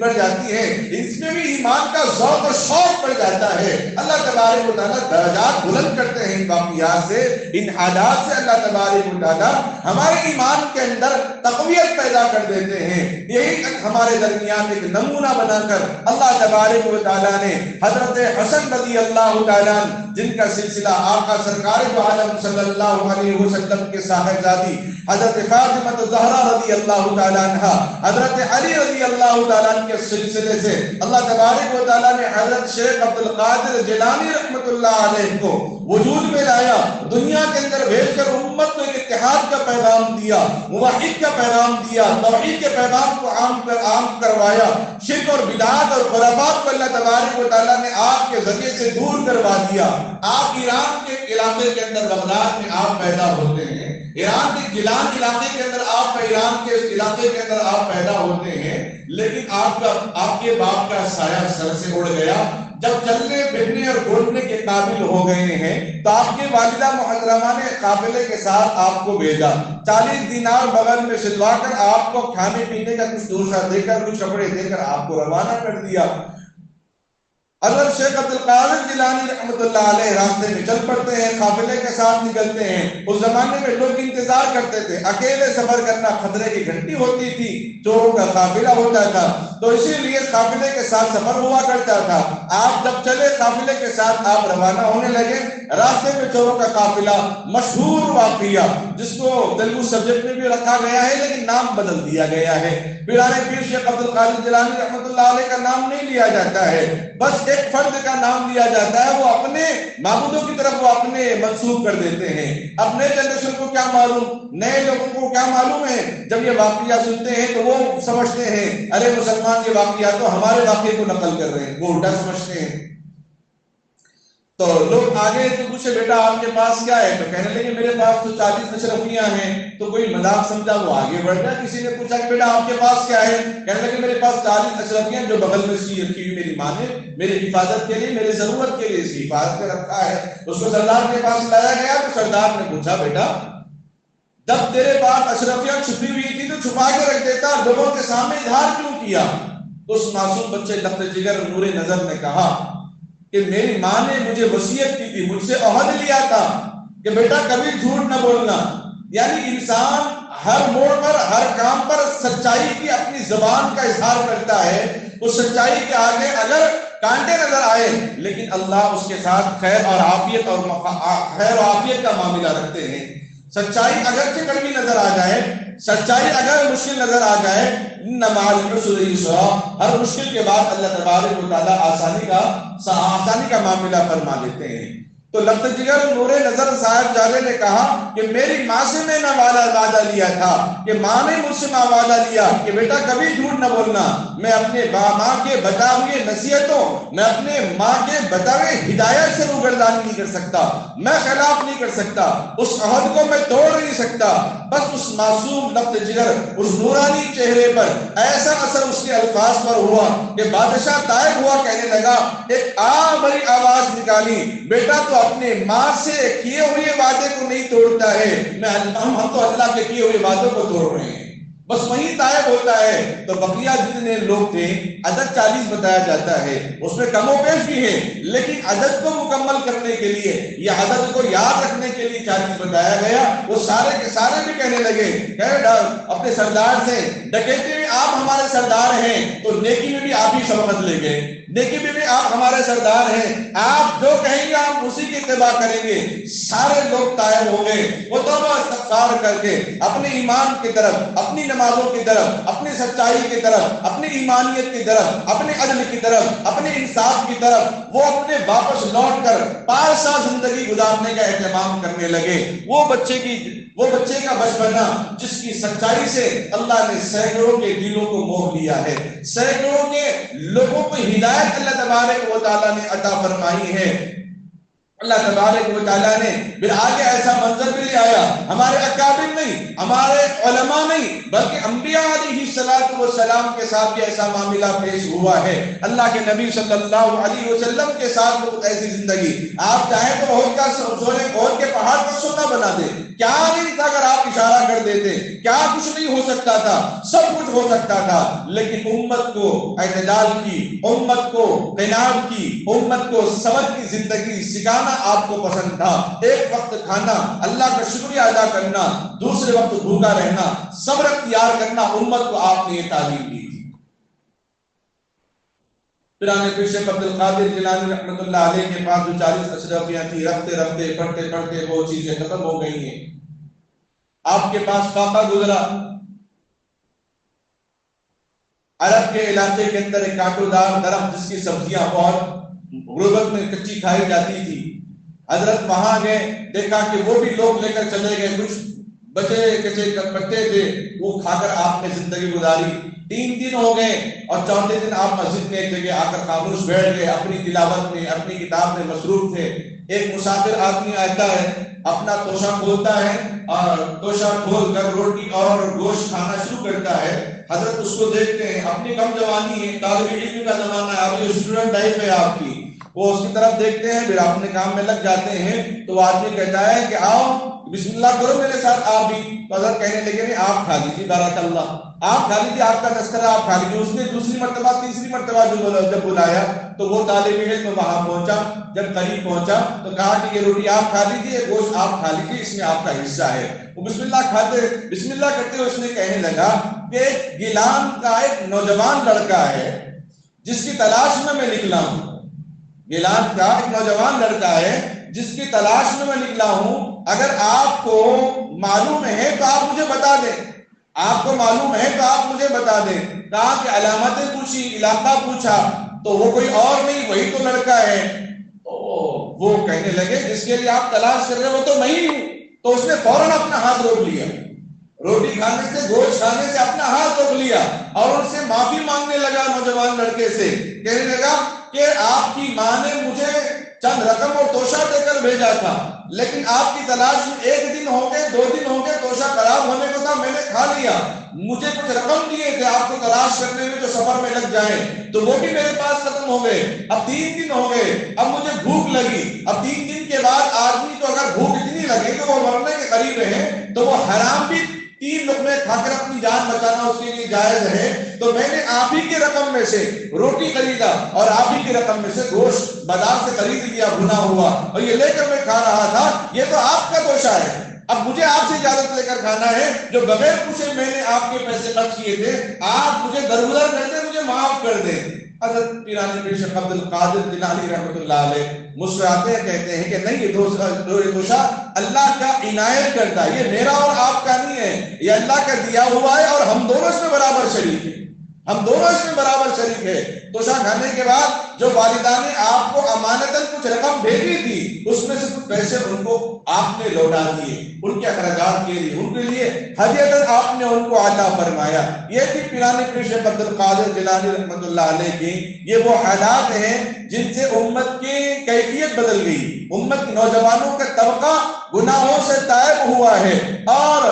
بڑھ جاتی ہے، اس میں بھی ایمان کا ذوق اور شوق بڑھ جاتا ہے. اللہ تبارک و تعالیٰ درجات بلند کرتے ہیں ان واقعات سے، ان حالات سے. اللہ تبارک و تعالیٰ ہمارے ایمان کے اندر تقویت پیدا کر دیتے ہیں. یہی ہمارے درمیان ایک نمونہ بنا کر اللہ تبارک و تعالیٰ نے حضرت حسن رضی اللہ تعالیٰ جن کا سلسلہ آقا سرکار دو عالم صلی اللہ علیہ وسلم کے صاحبزادی حضرت فاطمہ الزہرا رضی اللہ تعالیٰ عنہ، حضرت علی رضی اللہ تعالیٰ کے سلسلے سے اللہ تبارک و تعالیٰ نے حضرت شیخ عبد القادر جیلانی رحمۃ اللہ علیہ کو وجود میں لایا، دنیا کے اندر بھیج کر امت کو ایک اتحاد کا پیغام دیا، موحد کا پیغام دیا، توحید کے پیغام کو عام کروایا. شرک اور بدعات اور خرافات کو اللہ تبارک و تعالیٰ نے آپ کے ذریعے سے دور کروا دیا. آپ ایران کے علاقے کے اندر بغداد میں آپ پیدا ہوتے ہیں، ایران کے گیلان علاقے کے اندر ایران کے علاقے کے اندر آپ پیدا ہوتے ہیں، لیکن آپ کے باپ کا سایہ سر سے اڑ گیا. جب چلنے پھرنے اور گھومنے کے قابل ہو گئے ہیں تو آپ کے والدہ محترمہ نے قافلے کے ساتھ آپ کو بھیجا، 40 دینار بغل میں سلوا کر آپ کو کھانے پینے کا کچھ دوسرا دے کر، کچھ کپڑے دے کر آپ کو روانہ کر دیا. حضرت شیخ عبد القادر جیلانی رحمۃ اللہ علیہ راستے میں چل پڑتے ہیں، قافلے کے ساتھ نکلتے ہیں. اس زمانے میں لوگ انتظار کرتے تھے، اکیلے سفر کرنا خطرے کی گھنٹی ہوتی تھی، چوروں کا قافلہ ہوتا تھا، تو اسی لیے قافلے کے ساتھ سفر ہوا کرتا تھا. آپ جب چلے قافلے کے ساتھ آپ روانہ ہونے لگے، راستے میں چوروں کا قافلہ، مشہور واقعہ جس کو تیلگو سبجیکٹ میں بھی رکھا گیا ہے لیکن نام بدل دیا گیا ہے. پیرانے پیر شیخ عبد القادر جیلانی رحمۃ اللہ علیہ کا نام نہیں لیا جاتا ہے، بس ایک فرد کا نام لیا جاتا ہے. وہ اپنے معبودوں کی طرف وہ اپنے منسوب کر دیتے ہیں. اب نئے جنریشن کو کیا معلوم، نئے لوگوں کو کیا معلوم ہے، جب یہ واقعہ سنتے ہیں تو وہ سمجھتے ہیں ارے مسلمان یہ واقعہ تو ہمارے واقعے کو نقل کر رہے ہیں، وہ الٹا سمجھتے ہیں. تو لوگ آگے تو پوچھے بیٹا آپ کے پاس کیا ہے؟ تو کہنے لگے میرے پاس تو 40 اشرفیاں ہیں. تو کوئی مذاق سمجھا وہ آگے بڑھ گیا. کسی نے پوچھا کہ بیٹا آپ کے پاس کیا ہے؟ کہنے لگے میرے پاس 40 اشرفیاں جو بغل میں سی رکھی ہوئی میری ماں نے میری حفاظت کے لیے میری ضرورت کے لیے اس کی حفاظت میں رکھا ہے. اس کو سردار کے پاس لایا گیا تو سردار نے پوچھا بیٹا جب تیرے پاس اشرفیاں چھپی ہوئی تھی تو چھپا کے رکھ دیتا لوگوں کے سامنے اظہار کیوں کیا؟ اس معصوم بچے لخت جگر نور نظر نے کہا کہ میری ماں نے مجھے وصیت کی تھی, مجھ سے عہد لیا تھا کہ بیٹا کبھی جھوٹ نہ بولنا. یعنی انسان ہر موڑ پر ہر کام پر سچائی کی اپنی زبان کا اظہار کرتا ہے. اس سچائی کے آگے اگر کانٹے نظر آئے لیکن اللہ اس کے ساتھ خیر اور عافیت کا معاملہ رکھتے ہیں. سچائی اگرچہ کڑوی نظر آ جائے, سچائی اگر مشکل نظر آ جائے, ہر مشکل کے بعد اللہ تبارک و تعالی آسانی کا معاملہ فرما دیتے ہیں. تو لخت جگر نور نظر صاحب جاوید نے کہا کہ میری ماں سے میں نہ وعدہ لیا تھا کہ ماں نے مجھ سے وعدہ لیا کہ بیٹا کبھی جھوٹ نہ بولنا. میں اپنے ماں کے بتا ہوئے نصیحتوں, میں اپنے ماں کے بتائے ہدایت سے روگردانی نہیں کر سکتا, میں خلاف نہیں کر سکتا, اس عہد کو میں توڑ نہیں سکتا. بس اس معصوم لخت جگر اس نورانی چہرے پر ایسا اثر اس کے الفاظ پر ہوا کہ بادشاہ طائب ہوا, کہنے لگا ایک بڑی آواز نکالی بیٹا تو اپنے ماں سے کیے ہوئے وعدے کو نہیں توڑتا ہے, ہم تو اللہ کے کیے ہوئے وعدوں کو توڑ رہے ہیں. بس وہی طائب ہوتا ہے. تو بقیہ جتنے لوگ تھے عدد 40 بتایا جاتا ہے, اس میں کم و بیش بھی ہے لیکن عدد کو مکمل کرنے کے لیے یا عدد کو یاد رکھنے کے لیے 40 بتایا گیا. وہ سارے کے سارے بھی کہنے لگے اپنے سردار سے ڈکیتی میں آپ ہمارے سردار ہیں تو نیکی میں بھی آپ ہی سبقت لے گئے, نیکی میں بھی آپ ہمارے سردار ہیں, آپ جو کہیں گے آپ اسی کی اتباع کریں گے. سارے لوگ طائب ہو گئے. وہ توبہ استغفار کر کے اپنے ایمان کی طرف, اپنی نمازوں کی طرف, اپنی سچائی کی طرف, اپنی ایمانیت کی طرف, اپنے عدل کی طرف, اپنے انصاف کی طرف وہ اپنے واپس لوٹ کر پارسا زندگی گزارنے کا اہتمام کرنے لگے. وہ بچے کا بچپنا جس کی سچائی سے اللہ نے سینکڑوں کے دلوں کو موہ لیا ہے, سینکڑوں کے لوگوں کو ہدایت اللہ تبارک و تعالیٰ نے عطا فرمائی ہے. اللہ تبارک و تعالیٰ نے پھر آگے ایسا منظر بھی لے آیا. ہمارے اکابر نہیں, ہمارے علماء نہیں, بلکہ انبیاء علیہ السلام کے ساتھ بھی ایسا معاملہ پیش ہوا ہے. اللہ کے نبی صلی اللہ علیہ وسلم کے ساتھ بہت ایسی زندگی, آپ چاہیں تو عہد کے پہاڑ پر سونا بنا دیں, کیا نہیں تھا اگر آپ اشارہ کر دیتے, کیا کچھ نہیں ہو سکتا تھا, سب کچھ ہو سکتا تھا. لیکن امت کو اعتدال کی, امت کو قناعت کی, امت کو صبر کی زندگی سکھانا آپ کو پسند تھا. ایک وقت کھانا, اللہ کا شکریہ ادا کرنا, دوسرے وقت بھوکا رہنا, صبر اختیار کرنا, امت کو آپ نے یہ تعلیم دی. پیران پیر شیخ عبد القادر جیلانی رحمۃ اللہ علیہ کے پاس جو 40 اشرفیاں تھی, رفتے رفتے پڑھتے پڑھتے وہ چیزیں ختم ہو گئی ہیں. آپ کے پاس فاقہ گزرا. عرب کے علاقے کے اندر ایک کانٹوں دار درخت جس کی سبزیاں بہت غربت میں کچی کھائی جاتی تھی. حضرت وہاں گئے, دیکھا کہ وہ بھی لوگ لے کر چلے گئے, کچھ بچے کچے پتے تھے وہ کھا کر آپ نے زندگی گزاری. 3 دن ہو گئے اور 4تھے دن آپ مسجد میں ایک جگہ آ کر خاموش بیٹھ گئے, اپنی تلاوت میں, اپنی کتاب میں مصروف تھے. ایک مسافر آدمی آتا ہے, اپنا توشہ کھولتا ہے اور توشہ کھول کر روٹی اور گوشت کھانا شروع کرتا ہے. حضرت اس کو دیکھتے ہیں, اپنی کم جوانی ہے, طالب علم کا زمانہ ہے, ابھی اسٹوڈنٹ لائف ہے آپ کی, وہ اس کی طرف دیکھتے ہیں, پھر اپنے کام میں لگ جاتے ہیں. تو وہ آدمی کہتا ہے کہ آؤ بسم اللہ کرو میرے ساتھ آپ بھی. تو حضرت کہنے لگے نہیں آپ کھا لیجیے, بارک اللہ, آپ کھا لیجیے, آپ کا تذکرہ آپ کھا لیجیے. اس نے دوسری مرتبہ تیسری مرتبہ جب بلایا تو وہ طالب علم وہاں پہنچا. جب قریب پہنچا تو کہا کہ یہ روٹی آپ کھا لیجیے, گوشت آپ کھا لیجیے, اس میں آپ کا حصہ ہے. وہ بسم اللہ کرتے ہوئے اس نے کہنے لگا کہ گیلان کا ایک نوجوان لڑکا ہے جس کی تلاش میں نکلا ہوں. گیلان کا ایک نوجوان لڑکا ہے جس کی تلاش میں نکلا ہوں. اگر آپ کو معلوم ہے تو آپ مجھے بتا دیں, آپ کو معلوم ہے تو آپ مجھے بتا دیں. کہا کہ علامتیں پوچھی, علاقہ پوچھا, تو وہ کوئی اور نہیں, وہی تو لڑکا ہے. وہ کہنے لگے جس کے لیے آپ تلاش کر رہے وہ تو میں ہی ہوں. تو اس نے فوراً اپنا ہاتھ روک لیا, روٹی کھانے سے, گوشت کھانے سے اپنا ہاتھ روک لیا اور ان سے معافی مانگنے لگا. نوجوان لڑکے سے کہنے لگا کہ آپ کی ماں نے مجھے چند رقم اور توشہ دے کر بھیجا تھا، لیکن آپ کی تلاش میں 1 دن ہو گئے، 2 دن ہو گئے، توشہ خراب ہونے کو تھا، میں نے کھا لیا، مجھے کچھ رقم دیے تھے آپ کو تلاش کرنے میں جو سفر میں لگ جائیں، تو وہ بھی میرے پاس ختم ہو گئے، اب 3 دن ہو گئے، اب مجھے بھوک لگی، اب 3 دن کے بعد آدمی کو اگر بھوک اتنی لگے کہ وہ مرنے کے قریب رہے تو وہ حرام بھی 3 لقمے کھا کر اپنی جان بچانا اس کے لیے جائز ہے، تو میں نے آپ ہی کی رقم میں سے روٹی خریدا اور آپ ہی کی رقم میں سے گوشت بازار سے خرید لیا بھنا ہوا، اور یہ لے کر میں کھا رہا تھا، یہ تو آپ کا دوشہ ہے، اب مجھے آپ سے اجازت لے کر کھانا ہے، جو بغیر پوچھے میں نے آپ کے پیسے خرچ کیے تھے، آپ مجھے درگزر کر دیں، مجھے معاف کر دیں۔ حضرت پیرانی پیر شیخ عبد القادر جیلانی رحمۃ اللہ علیہ مسکراتے ہیں، کہتے ہیں کہ نہیں، یہ دوشہ اللہ کا عنایت کرتا ہے، یہ میرا اور آپ کا نہیں ہے، یہ اللہ کا دیا ہوا ہے، اور ہم دونوں اس میں برابر شریک ہیں، ہم دونوں اس میں برابر شریک ہے۔ توشہ کھانے کے بعد جو والدہ نے آپ کو امانتاً کچھ رقم بھیجی تھی، اس میں سے کچھ پیسے ان کو آپ نے لوٹا دیے، ان کے اخراجات کے لیے، ان کے لیے ہدیۃً آپ نے ان کو عطا فرمایا۔ یہ بھی پیرانی پیر شیخ عبد القادر جیلانی رحمۃ اللہ علیہ کی یہ وہ حالات ہیں جن سے امت کی کیفیت بدل گئی، امت کے نوجوانوں کا طبقہ گناہوں سے تائب ہوا ہے، اور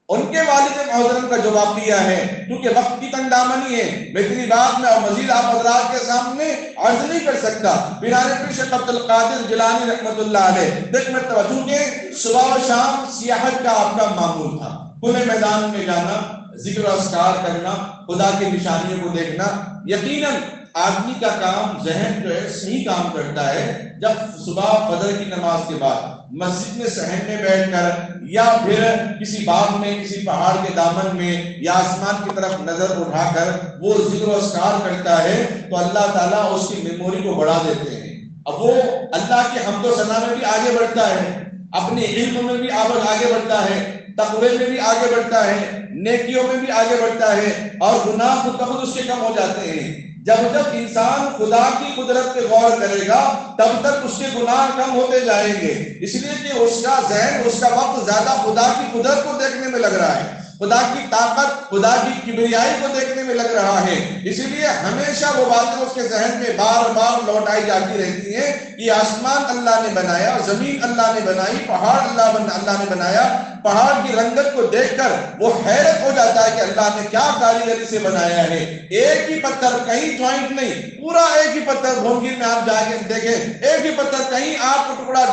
ان کے والد محترم کا جو واقعہ ہے، کیونکہ وقت کی تنگ دامنی ہے، میں اتنی بات میں اور مزید آپ حضرات کے سامنے عرض نہیں کر سکتا۔ پیرانی پیر شیخ عبد القادر جیلانی رحمۃ اللہ علیہ دیکھ میں توجہ کے صبح و شام سیاحت کا آپ کا معمول تھا، کھلے میدان میں جانا، ذکر و اذکار کرنا، خدا کی نشانیوں کو دیکھنا۔ یقیناً آدمی کا کام، ذہن جو ہے صحیح کام کرتا ہے جب صبح فجر کی نماز کے بعد مسجد میں صحن میں بیٹھ کر یا پھر کسی باغ میں، کسی پہاڑ کے دامن میں یا آسمان کی طرف نظر اٹھا کر وہ ذکر و اذکار کرتا ہے تو اللہ تعالیٰ اس کی میموری کو بڑھا دیتے ہیں، اب وہ اللہ کی حمد و ثنا میں بھی آگے بڑھتا ہے، اپنے علم میں بھی آگے بڑھتا ہے، تقوی میں بھی آگے بڑھتا ہے، نیکیوں میں بھی آگے بڑھتا ہے، اور گناہ خود بخود اس کے کم ہو جاتے ہیں۔ جب جب انسان خدا کی قدرت پہ غور کرے گا تب تک اس کے گناہ کم ہوتے جائیں گے، اس لیے کہ اس کا ذہن، اس کا وقت زیادہ خدا کی قدرت کو دیکھنے میں لگ رہا ہے، خدا کی طاقت، خدا کی کبریائی کو دیکھنے میں لگ رہا ہے، اسی لیے ہمیشہ وہ باتیں اس کے ذہن میں بار بار لوٹائی جاتی رہتی ہیں کہ آسمان اللہ نے بنایا، زمین اللہ نے بنائی، پہاڑ اللہ نے بنایا، پہاڑ کی رنگت کو دیکھ کر وہ حیرت ہو جاتا ہے کہ اللہ نے کیا کاریگری سے بنایا ہے، ایک ہی پتھر، کہیں جوائنٹ نہیں، پورا ایک ہی پتھر، بھونگیر میں آپ جا کے دیکھیں ایک ہی پتھر، کہیں آپ کو ٹکڑا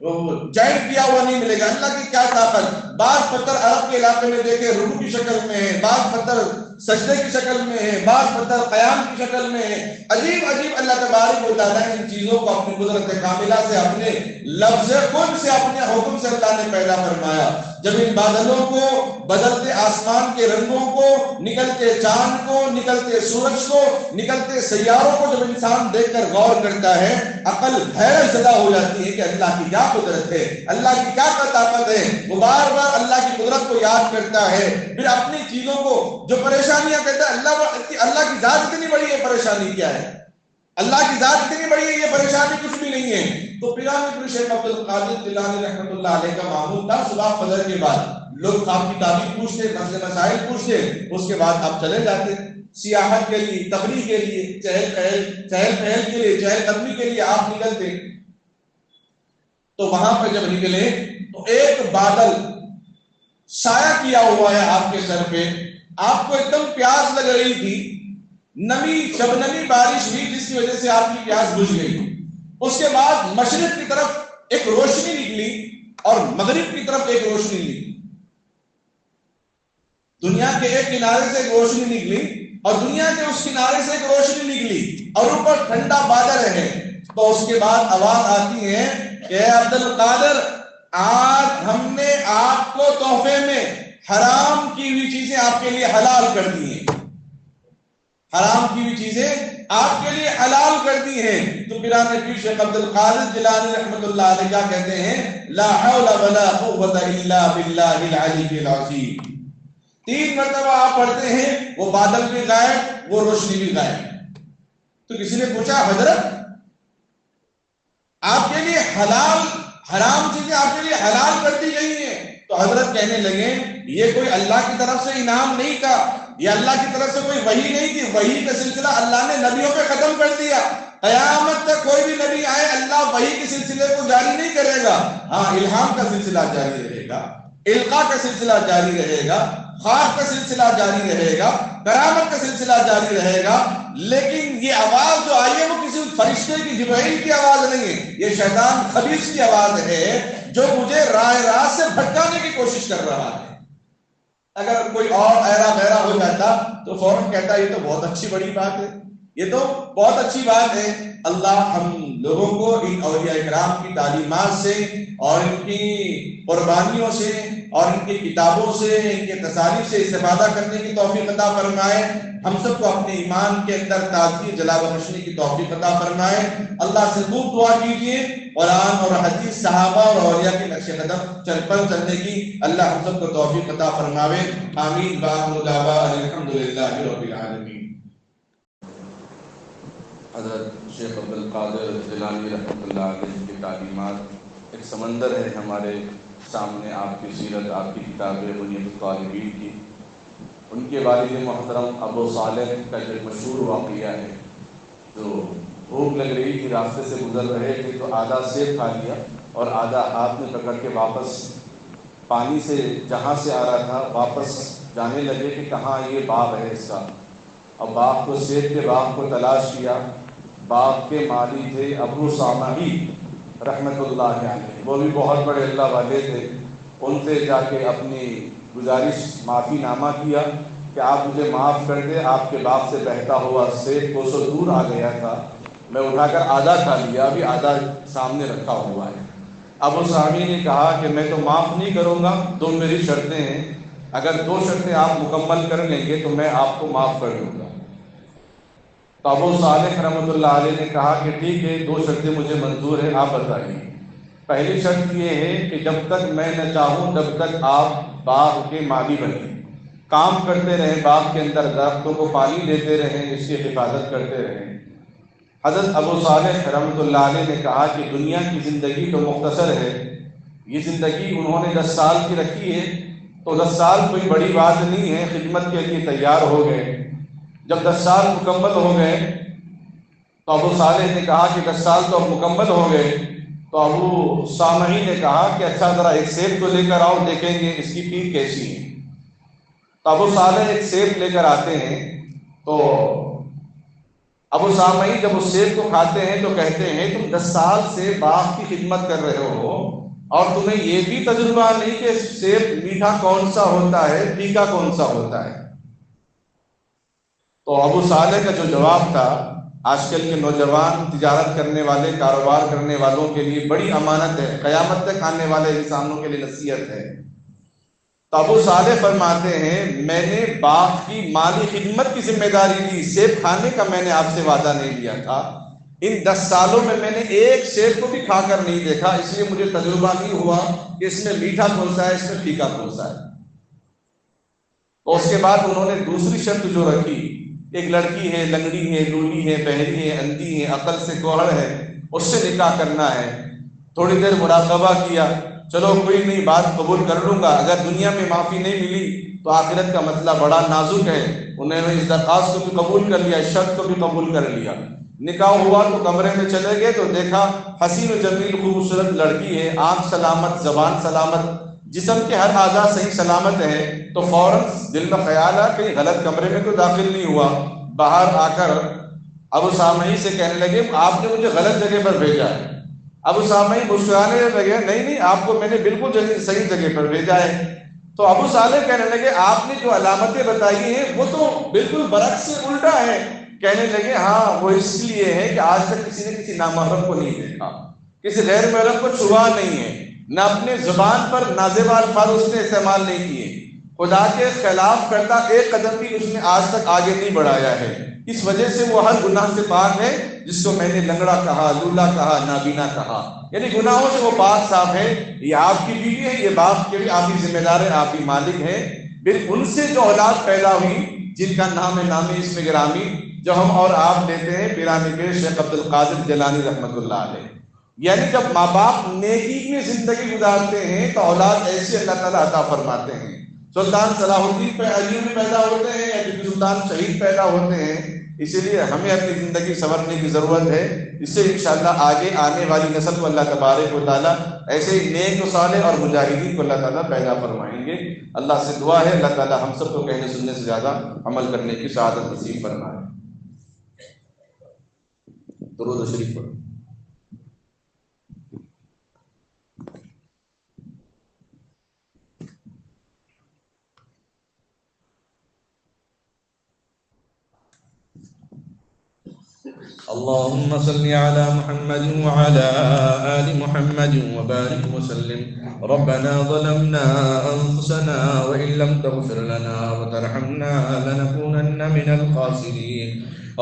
جوائنٹ کیا ہوا نہیں ملے گا۔ اللہ کی کیا طاقت! بعض پتھر عرب کے علاقے میں دیکھیں رکوع کی شکل میں ہے، بعض پتھر سجدے کی شکل میں ہے، بعض پتھر قیام کی شکل میں ہے، عجیب عجیب اللہ تبارک و تعالیٰ نے ان چیزوں کو اپنی قدرت کاملہ سے، اپنے لفظ کن سے، اپنے حکم سے اللہ نے پیدا فرمایا۔ جب ان بادلوں کو، بدلتے آسمان کے رنگوں کو، نکلتے چاند کو، نکلتے سورج کو، نکلتے سیاروں کو جب انسان دیکھ کر غور کرتا ہے، عقل حیرت زدہ ہو جاتی ہے کہ اللہ کی کیا قدرت ہے، اللہ کی کیا طاقت ہے۔ وہ بار بار اللہ کی قدرت کو یاد کرتا ہے، پھر اپنی چیزوں کو جو پریشانیاں کہتا ہے، اللہ کی ذات اتنی بڑی ہے، پریشانی کیا ہے، اللہ کی ذات اتنی بڑی ہے، یہ پریشانی کچھ بھی نہیں ہے۔ تو پیرانی پیر شیخ عبد القادر جیلانی رحمۃ اللہ علیہ کا معمول تھا، صبح فجر کے بعد لوگ آپ کی تعریف پوچھتے، مسائل پوچھتے، اس کے بعد آپ چلے جاتے سیاحت کے لیے، تفریح کے لیے، چہل پہل کے لیے، چہل قدمی کے لیے آپ نکلتے۔ تو وہاں پہ جب نکلے تو ایک بادل سایہ کیا ہوا ہے آپ کے سر پہ، آپ کو ایک دم پیاس لگ رہی تھی، نمی شبنمی بارش ہوئی جس کی وجہ سے آپ کی پیاس بجھ گئی۔ اس کے بعد مشرق کی طرف ایک روشنی نکلی اور مغرب کی طرف ایک روشنی نکلی، دنیا کے ایک کنارے سے ایک روشنی نکلی اور دنیا کے اس کنارے سے ایک روشنی نکلی اور اوپر ٹھنڈا بادل ہے۔ تو اس کے بعد آواز آتی ہے کہ عبد القادر، آج ہم نے آپ کو تحفے میں حرام کی ہوئی چیزیں آپ کے لیے حلال کر دی ہیں، حرام کی ہوئی چیزیں آپ کے لیے حلال کر دی ہیں۔ تو پیرانی پیر شیخ عبد القادر جیلانی رحمۃ اللہ علیہ کیا کہتے ہیں؟ لا حول ولا قوت الا باللہ العلی العظیم۔ 3 مرتبہ آپ پڑھتے ہیں، وہ بادل بھی غائب، وہ روشنی بھی غائب۔ تو کسی نے پوچھا حضرت آپ کے لیے حرام چیزیں آپ کے لیے حلال کر دی گئی ہیں؟ تو حضرت کہنے لگے یہ کوئی اللہ کی طرف سے انعام نہیں تھا، یہ اللہ کی طرف سے کوئی وحی نہیں تھی، وحی کا سلسلہ اللہ نے نبیوں پہ ختم کر دیا۔ قیامت تک کوئی بھی نبی آئے اللہ وحی کے سلسلے کو جاری نہیں کرے گا۔ ہاں الہام کا سلسلہ جاری رہے گا، القاء کا سلسلہ جاری رہے گا، خاص کا سلسلہ جاری رہے گا، کرامت کا سلسلہ جاری رہے گا، لیکن یہ آواز جو آئی ہے وہ کسی فرشتے کی، جبرائیل کی آواز نہیں ہے، یہ شیطان خبیث کی آواز ہے جو مجھے راہ راست سے بھٹکانے کی کوشش کر رہا ہے۔ اگر کوئی اور ایرا غیرہ ہو جاتا تو فوراً کہتا یہ تو بہت اچھی بڑی بات ہے، یہ تو بہت اچھی بات ہے۔ اللہ ہم لوگوں کو ان اولیاء کرام کی تعلیمات سے اور ان کی قربانیوں سے اور ان کی کتابوں سے، ان کے تصاریف سے استفادہ کرنے کی توفیق عطا فرمائے۔ ہم سب کو اپنے ایمان کے اندر تازگی جلا بخشنے کی توفیق عطا فرمائے۔ اللہ سے خوب دعا کیجیے قرآن اور حدیث، صحابہ اور اولیاء کے نقش قدم چلنے کی اللہ ہم سب کو توفیق عطا فرماوے۔ آمین۔ وآخر دعوانا الحمدللہ رب العالمین۔
حضرت شیخ عبدالقادر جیلانی رحمۃ اللہ علیہ کی تعلیمات ایک سمندر ہے ہمارے سامنے، آپ کی سیرت، آپ کی کتابیں بنیاد الطالبین کی۔ ان کے والد محترم ابو صالح کا جو مشہور واقعہ ہے، جو بھوک لگ رہی تھی، راستے سے گزر رہے تھے تو آدھا سیب کھا لیا اور آدھا ہاتھ میں پکڑ کے واپس پانی سے جہاں سے آ رہا تھا واپس جانے لگے کہ کہاں یہ باغ ہے اس کا۔ اب باغ کو، سیب کے باغ کو تلاش کیا۔ باغ کے مالی تھے ابو سامعی رحمۃ اللہ علیہ، وہ بھی بہت بڑے اللہ والے تھے۔ ان سے جا کے اپنی گزارش، معافی نامہ کیا کہ آپ مجھے معاف کر دیں، آپ کے باغ سے بہتا ہوا سیب کو سو دور آ گیا تھا، میں اٹھا کر آدھا کھا لیا، ابھی آدھا سامنے رکھا ہوا ہے۔ ابو سامعی نے کہا کہ میں تو معاف نہیں کروں گا، دو میری شرطیں ہیں، اگر دو شرطیں آپ مکمل کر لیں گے تو میں آپ کو معاف کر دوں گا۔ تو ابو صالح رحمۃ اللہ علیہ نے کہا کہ ٹھیک ہے، دو شرطیں مجھے منظور ہیں، آپ بتائیے۔ پہلی شرط یہ ہے کہ جب تک میں نہ چاہوں تب تک آپ باغ کے مالی بنیں، کام کرتے رہیں، باغ کے اندر درختوں کو پانی دیتے رہیں، اس کی حفاظت کرتے رہیں۔ حضرت ابو صالح رحمۃ اللہ علیہ نے کہا کہ دنیا کی زندگی تو مختصر ہے، یہ زندگی انہوں نے 10 سال کی رکھی ہے، تو 10 سال کوئی بڑی بات نہیں ہے، خدمت کے لیے تیار ہو گئے۔ جب 10 سال مکمل ہو گئے تو ابو صالح نے کہا کہ 10 سال تو اب مکمل ہو گئے، تو ابو سامعی نے کہا کہ اچھا ذرا ایک سیب تو لے کر آؤ، دیکھیں گے اس کی پیٹ کیسی ہے۔ تو ابو صالح ایک سیب لے کر آتے ہیں، تو ابو سامعی جب اس سیب کو کھاتے ہیں تو کہتے ہیں تم 10 سال سے باغ کی خدمت کر رہے ہو اور تمہیں یہ بھی تجربہ نہیں کہ سیب میٹھا کون سا ہوتا ہے، پھیکا کون سا ہوتا ہے۔ تو ابو صالح کا جو جواب تھا، آج کل کے نوجوان تجارت کرنے والے، کاروبار کرنے والوں کے لیے بڑی امانت ہے، قیامت تک آنے والے انسانوں کے لیے نصیحت ہے۔ تو ابو صالح فرماتے ہیں میں نے باغ کی مالی خدمت کی ذمہ داری لی، سیب کھانے کا میں نے آپ سے وعدہ نہیں لیا تھا۔ ان 10 سالوں میں میں نے ایک سیب کو بھی کھا کر نہیں دیکھا، اس لیے مجھے تجربہ نہیں ہوا کہ اس میں میٹھا کون سا ہے، اس میں پھیکا کون سا ہے۔ تو اس کے بعد انہوں نے دوسری شرط جو رکھی، ایک لڑکی ہے، لنگڑی ہے، لولی ہے، بہری ہے، اندھی ہے، عقل سے کوہڑ ہے، اس سے نکاح کرنا ہے۔ تھوڑی دیر مراقبہ کیا، چلو کوئی نہیں، بات قبول کر لوں گا، اگر دنیا میں معافی نہیں ملی تو آخرت کا مسئلہ بڑا نازک ہے۔ انہوں نے اس درخواست کو بھی قبول کر لیا، اس شرط کو بھی قبول کر لیا۔ نکاح ہوا تو کمرے میں چلے گئے تو دیکھا حسین و جمیل خوبصورت لڑکی ہے، آنکھ سلامت، زبان سلامت، جسم کے ہر اعضاء صحیح سلامت ہے، تو فوراً دل میں خیال آ کہ غلط کمرے میں تو داخل نہیں ہوا۔ باہر آ کر ابو سامعی سے کہنے لگے آپ نے مجھے غلط جگہ پر بھیجا ہے۔ ابو سامعی مسکرانے لگے، نہیں آپ کو میں نے بالکل صحیح جگہ پر بھیجا ہے۔ تو ابو صالح کہنے لگے آپ نے جو علامتیں بتائی ہیں وہ تو بالکل برعکس سے الٹا ہے۔ کہنے لگے ہاں وہ اس لیے ہے کہ آج تک کسی نے کسی نامحرم کو نہیں دیکھا، کسی غیر محرم کو چھوا نہیں ہے، نہ اپنے زبان پر نازیبا الفاظ اس نے استعمال نہیں کیے، خدا کے خلاف کرتا ایک قدم بھی اس نے آج تک آگے نہیں بڑھایا ہے۔ اس وجہ سے وہ ہر گناہ سے پاک ہے، جس کو میں نے لنگڑا کہا، لولا کہا، نابینا کہا، یعنی گناہوں سے وہ پاک صاف ہے۔ یہ آپ کی بیوی ہے، یہ باپ کے بھی آپ ہی ذمہ دار ہے، آپ ہی مالک ہیں۔ پھر ان سے جو اولاد پیدا ہوئی جن کا نام ہے نام اسم گرامی، جو ہم اور آپ لیتے ہیں، پیرانے کے شیخ عبدالقادر جیلانی رحمۃ اللہ علیہ، یعنی جب ماں باپ نیکی میں زندگی گزارتے ہیں تو اولاد ایسے اللہ تعالیٰ عطا فرماتے ہیں۔ سلطان صلاح الدین ایوبی پیدا ہوتے ہیں یا ٹیپو سلطان شہید پیدا ہوتے ہیں. اسی لیے ہمیں اپنی زندگی سنورنے کی ضرورت ہے. اس سے انشاءاللہ آگے آنے والی نسل کو اللہ تبارک و تعالیٰ ایسے ہی نیک و صالح اور مجاہدین کو اللہ تعالیٰ پیدا فرمائیں گے. اللہ سے دعا ہے اللہ تعالیٰ ہم سب کو کہنے سننے سے زیادہ عمل کرنے کی سعادت نصیب فرمائے. درود شریف پڑھو. اللهم صل على محمد وعلى آل محمد وبارك وسلم. ربنا ظلمنا أنفسنا وإن لم تغفر لنا وترحمنا لنكونن من الخاسرين.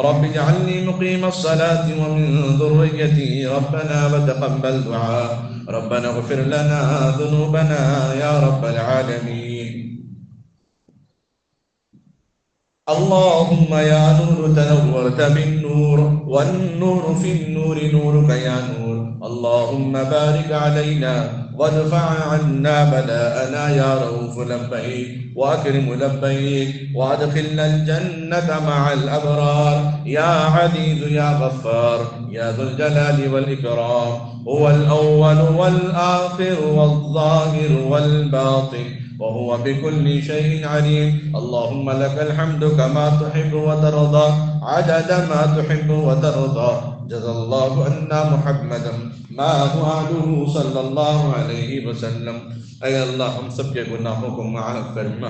رب اجعلني مقيم الصلاة ومن ذريتي ربنا وتقبل دعاء. ربنا اغفر لنا ذنوبنا يا رب العالمين. اللهم يا نور تنورت بالنور والنور في النور نورك يا نور. اللهم بارك علينا وادفع عنا بلاءنا يا رؤوف لبيك واكرم لبيك وادخلنا الجنة مع الأبرار يا عزيز يا غفار يا ذو الجلال والإكرام. هو الأول والآخر والظاهر والباطن وهو بكل شيء عليم. اللهم لك الحمد كما تحب وترضى عدد ما تحب وترضى. جزا الله عنا محمدا ما هو أهله صلى الله عليه وسلم. اے اللہ ہم سب کے گناہوں کو معاف فرما.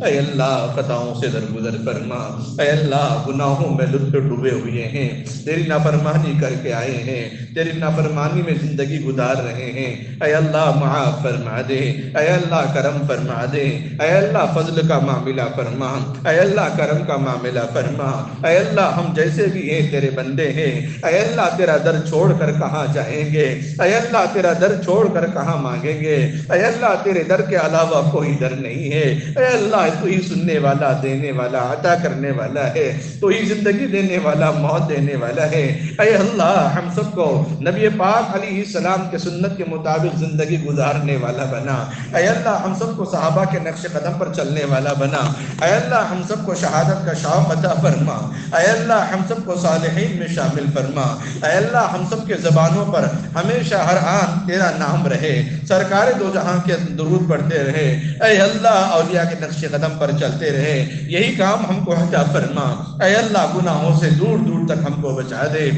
اے اللہ خطاؤں سے درگزر فرما. اے اللہ گناہوں میں لطف ڈوبے ہوئے ہیں, تیری نافرمانی کر کے آئے ہیں, تیری نافرمانی میں زندگی گزار رہے ہیں. اے اللہ معاف فرما دے. اے اللہ کرم فرما دے. اے اللہ فضل کا معاملہ فرما. اے اللہ کرم کا معاملہ فرما. اے اللہ ہم جیسے بھی ہیں تیرے بندے ہیں. اے اللہ تیرا در چھوڑ کر کہاں جائیں گے. اے اللہ تیرا در چھوڑ کر کہاں مانگیں گے. اے اللہ تیرے در کے علاوہ کوئی در نہیں ہے. اے اللہ تو ہی سننے والا, دینے والا, عطا کرنے والا ہے. تو ہی زندگی دینے والا, موت دینے والا ہے. اے اللہ ہم سب کو نبی پاک علیہ السلام کے سنت کے مطابق زندگی گزارنے والا بنا. اے اللہ ہم سب کو صحابہ کے نقش قدم پر چلنے والا بنا. اے اللہ ہم سب کو شہادت کا شوق عطا فرما. اے اللہ ہم سب کو صالحین میں شامل فرما. اے اللہ ہم سب کے زبانوں پر ہمیشہ ہر آن تیرا نام رہے. سرکار دو جہاں کے درود پڑھتے رہے. اے اللہ اولیاء کے نقش قدم پر چلتے رہے. یہی کام ہم کو عطا فرما. اے اللہ گناہوں سے دور دور تک ہم کو بچا دے.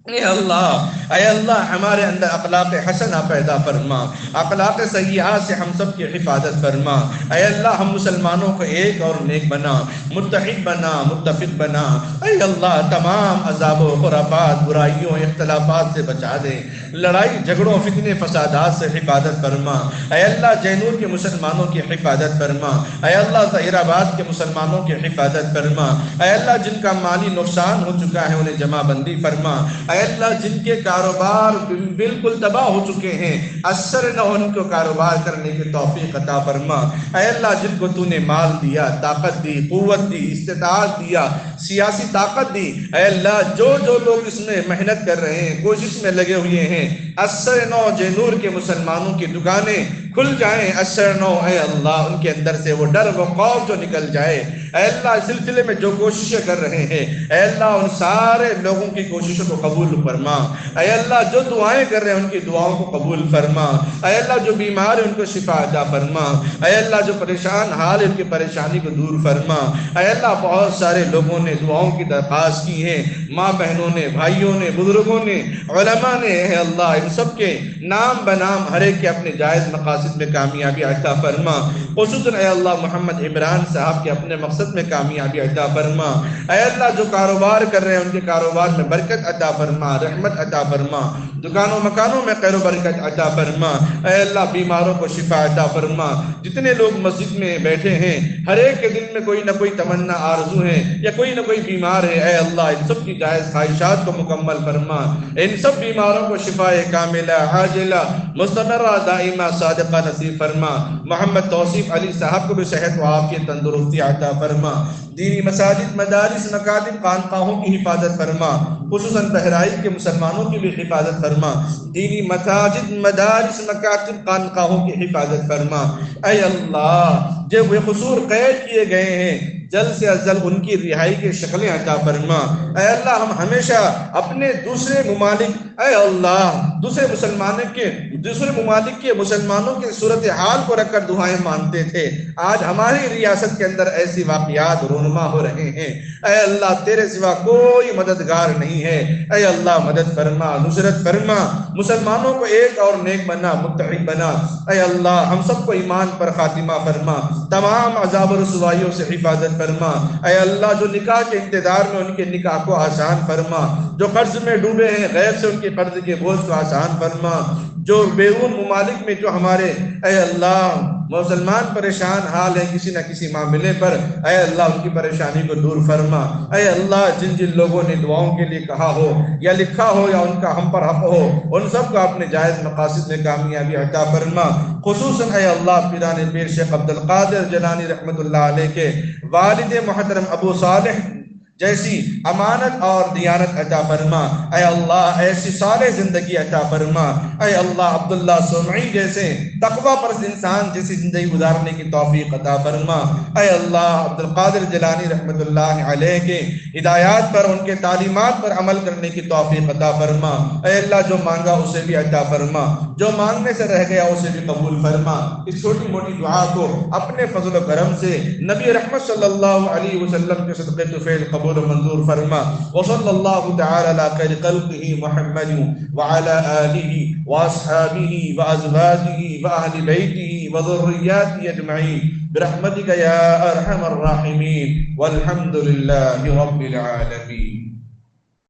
اے اللہ ہمارے اندر اخلاق حسنہ پیدا فرما. اخلاق سیئات سے ہم سب کی حفاظت فرما. اے اللہ ہم مسلمانوں کو ایک اور نیک بنا, متحد بنا, متفق بنا. اے اللہ تمام عذاب و خرافات, برائیوں, اختلافات سے بچا دے. لڑائی جھگڑوں, فتنے, فسادات سے حفاظت فرما. اے اللہ جینور کے مسلمانوں کی حفاظت فرما. اے اللہ ظہیر آباد کے مسلمانوں کی حفاظت فرما. اے اللہ جن کا مالی نقصان ہو چکا ہے انہیں جمع بندی فرما. اے اللہ جن کے کاروبار بالکل تباہ ہو چکے ہیں اثر نہ ان کو کاروبار کرنے کی توفیق عطا فرما. اے اللہ جن کو تو نے مال دیا, طاقت دی, قوت دی, استطاعت دیا, سیاسی طاقت دی, اے اللہ جو لوگ اس میں محنت کر رہے ہیں, کوشش میں لگے ہوئے ہیں, اثر نو جینور کے مسلمانوں کی دکانیں کھل جائیں. اثر نو اے اللہ ان کے اندر سے وہ ڈر و خوف جو نکل جائے. اے اللہ اس سلسلے میں جو کوششیں کر رہے ہیں اے اللہ ان سارے لوگوں کی کوششوں کو قبول فرما. اے اللہ جو دعائیں کر رہے ہیں ان کی دعاؤں کو قبول فرما. اے اللہ جو بیمار ہیں ان کو شفا عطا فرما. اے اللہ جو پریشان حال ہے ان کی پریشانی کو دور فرما. اے اللہ بہت سارے لوگوں نے دعاؤں کی درخواست کی ہے, ماں بہنوں نے, بھائیوں نے, بزرگوں نے, علماء نے. اے اللہ ان سب کے نام بنام ہر ایک کے اپنے جائز مقاصد میں کامیابی عطا فرما. خصوصاً اے اللہ محمد عمران صاحب کے اپنے مقصد میں کامیابی عطا فرما. اے اللہ جو کاروبار کر رہے ہیں ان کے کاروبار میں برکت عطا فرما, رحمت عطا فرما. دکانوں مکانوں میں خیر و برکت عطا فرما. اے اللہ بیماروں کو شفا عطا فرما. جتنے لوگ مسجد میں بیٹھے ہیں ہر ایک کے دل میں کوئی نہ کوئی تمنا آرزو ہے یا کوئی نہ کوئی بیمار ہے. اے اللہ ان سب کی جائز خواہشات کو مکمل فرما. ان سب بیماروں کو شفا کاملہ عاجلہ مستمرہ دائمہ صادقہ نصیب فرما. محمد توصیف علی صاحب کو بھی صحت و عافیت تندرستی عطا فرما. دینی مساجد, مدارس, مکاتب, خانقاہوں کی حفاظت فرما. خصوصاً بہرائچ کے مسلمانوں کی بھی حفاظت فرما. دینی مساجد, مدارس, مکاتب, خانقاہوں کی حفاظت فرما. اے اللہ
جو بے قصور قید کیے گئے ہیں جلد سے جلد ان کی رہائی کی شکلیں عطا فرما۔ اے اللہ ہم ہمیشہ اپنے دوسرے ممالک، اے اللہ دوسرے ممالک کے مسلمانوں کی صورتحال کو رکھ کر دعائیں مانگتے تھے، آج ہماری ریاست کے اندر ایسی واقعات رونما ہو رہے ہیں۔ اے اللہ تیرے سوا کوئی مددگار نہیں ہے، اے اللہ مدد فرما، نصرت فرما، مسلمانوں کو ایک اور نیک بنا، متحد بنا۔ اے اللہ ہم سب کو ایمان پر خاتمہ فرما، تمام عذاب و رسوائیوں سے حفاظت فرما۔ اے اللہ جو نکاح کے انتظار میں ان کے نکاح کو آسان فرما، جو قرض میں ڈوبے ہیں غیر سے ان کے قرض کے بوجھ کو آسان فرما، جو بیرون ممالک میں جو ہمارے اے اللہ مسلمان پریشان حال ہیں کسی نہ کسی معاملے پر، اے اللہ ان کی پریشانی کو دور فرما۔ اے اللہ جن جن لوگوں نے دعاؤں کے لیے کہا ہو یا لکھا ہو یا ان کا ہم پر حق ہو، ان سب کو اپنے جائز مقاصد میں کامیابی عطا فرما۔ خصوصاً اے اللہ پیران پیر شیخ عبد القادر جیلانی رحمۃ اللہ علیہ کے والد محترم ابو صالح جیسی امانت اور دیانت عطا فرما۔ اے اللہ ایسی صالح زندگی عطا فرما۔ اے اللہ عبداللہ سمعی جیسے تقوی پرست انسان جیسی زندگی گزارنے کی توفیق عطا فرما۔ اے اللہ عبد القادر جیلانی رحمۃ اللہ علیہ کے ہدایات پر، ان کے تعلیمات پر عمل کرنے کی توفیق عطا فرما۔ اے اللہ جو مانگا اسے بھی عطا فرما، جو مانگنے سے رہ گیا اسے بھی قبول فرما۔ اس چھوٹی موٹی دعا کو اپنے فضل و کرم سے نبی رحمت صلی اللہ علیہ وسلم کے صدقے طفیل قبول و منظور فرما۔ وصلی اللہ تعالی علی خیر خلقہ محمد وعلی آلہ واصحابہ وازواجہ واہل بیتہ وذریاتہ اجمعین برحمتک یا ارحم الراحمین والحمد للہ رب العالمین۔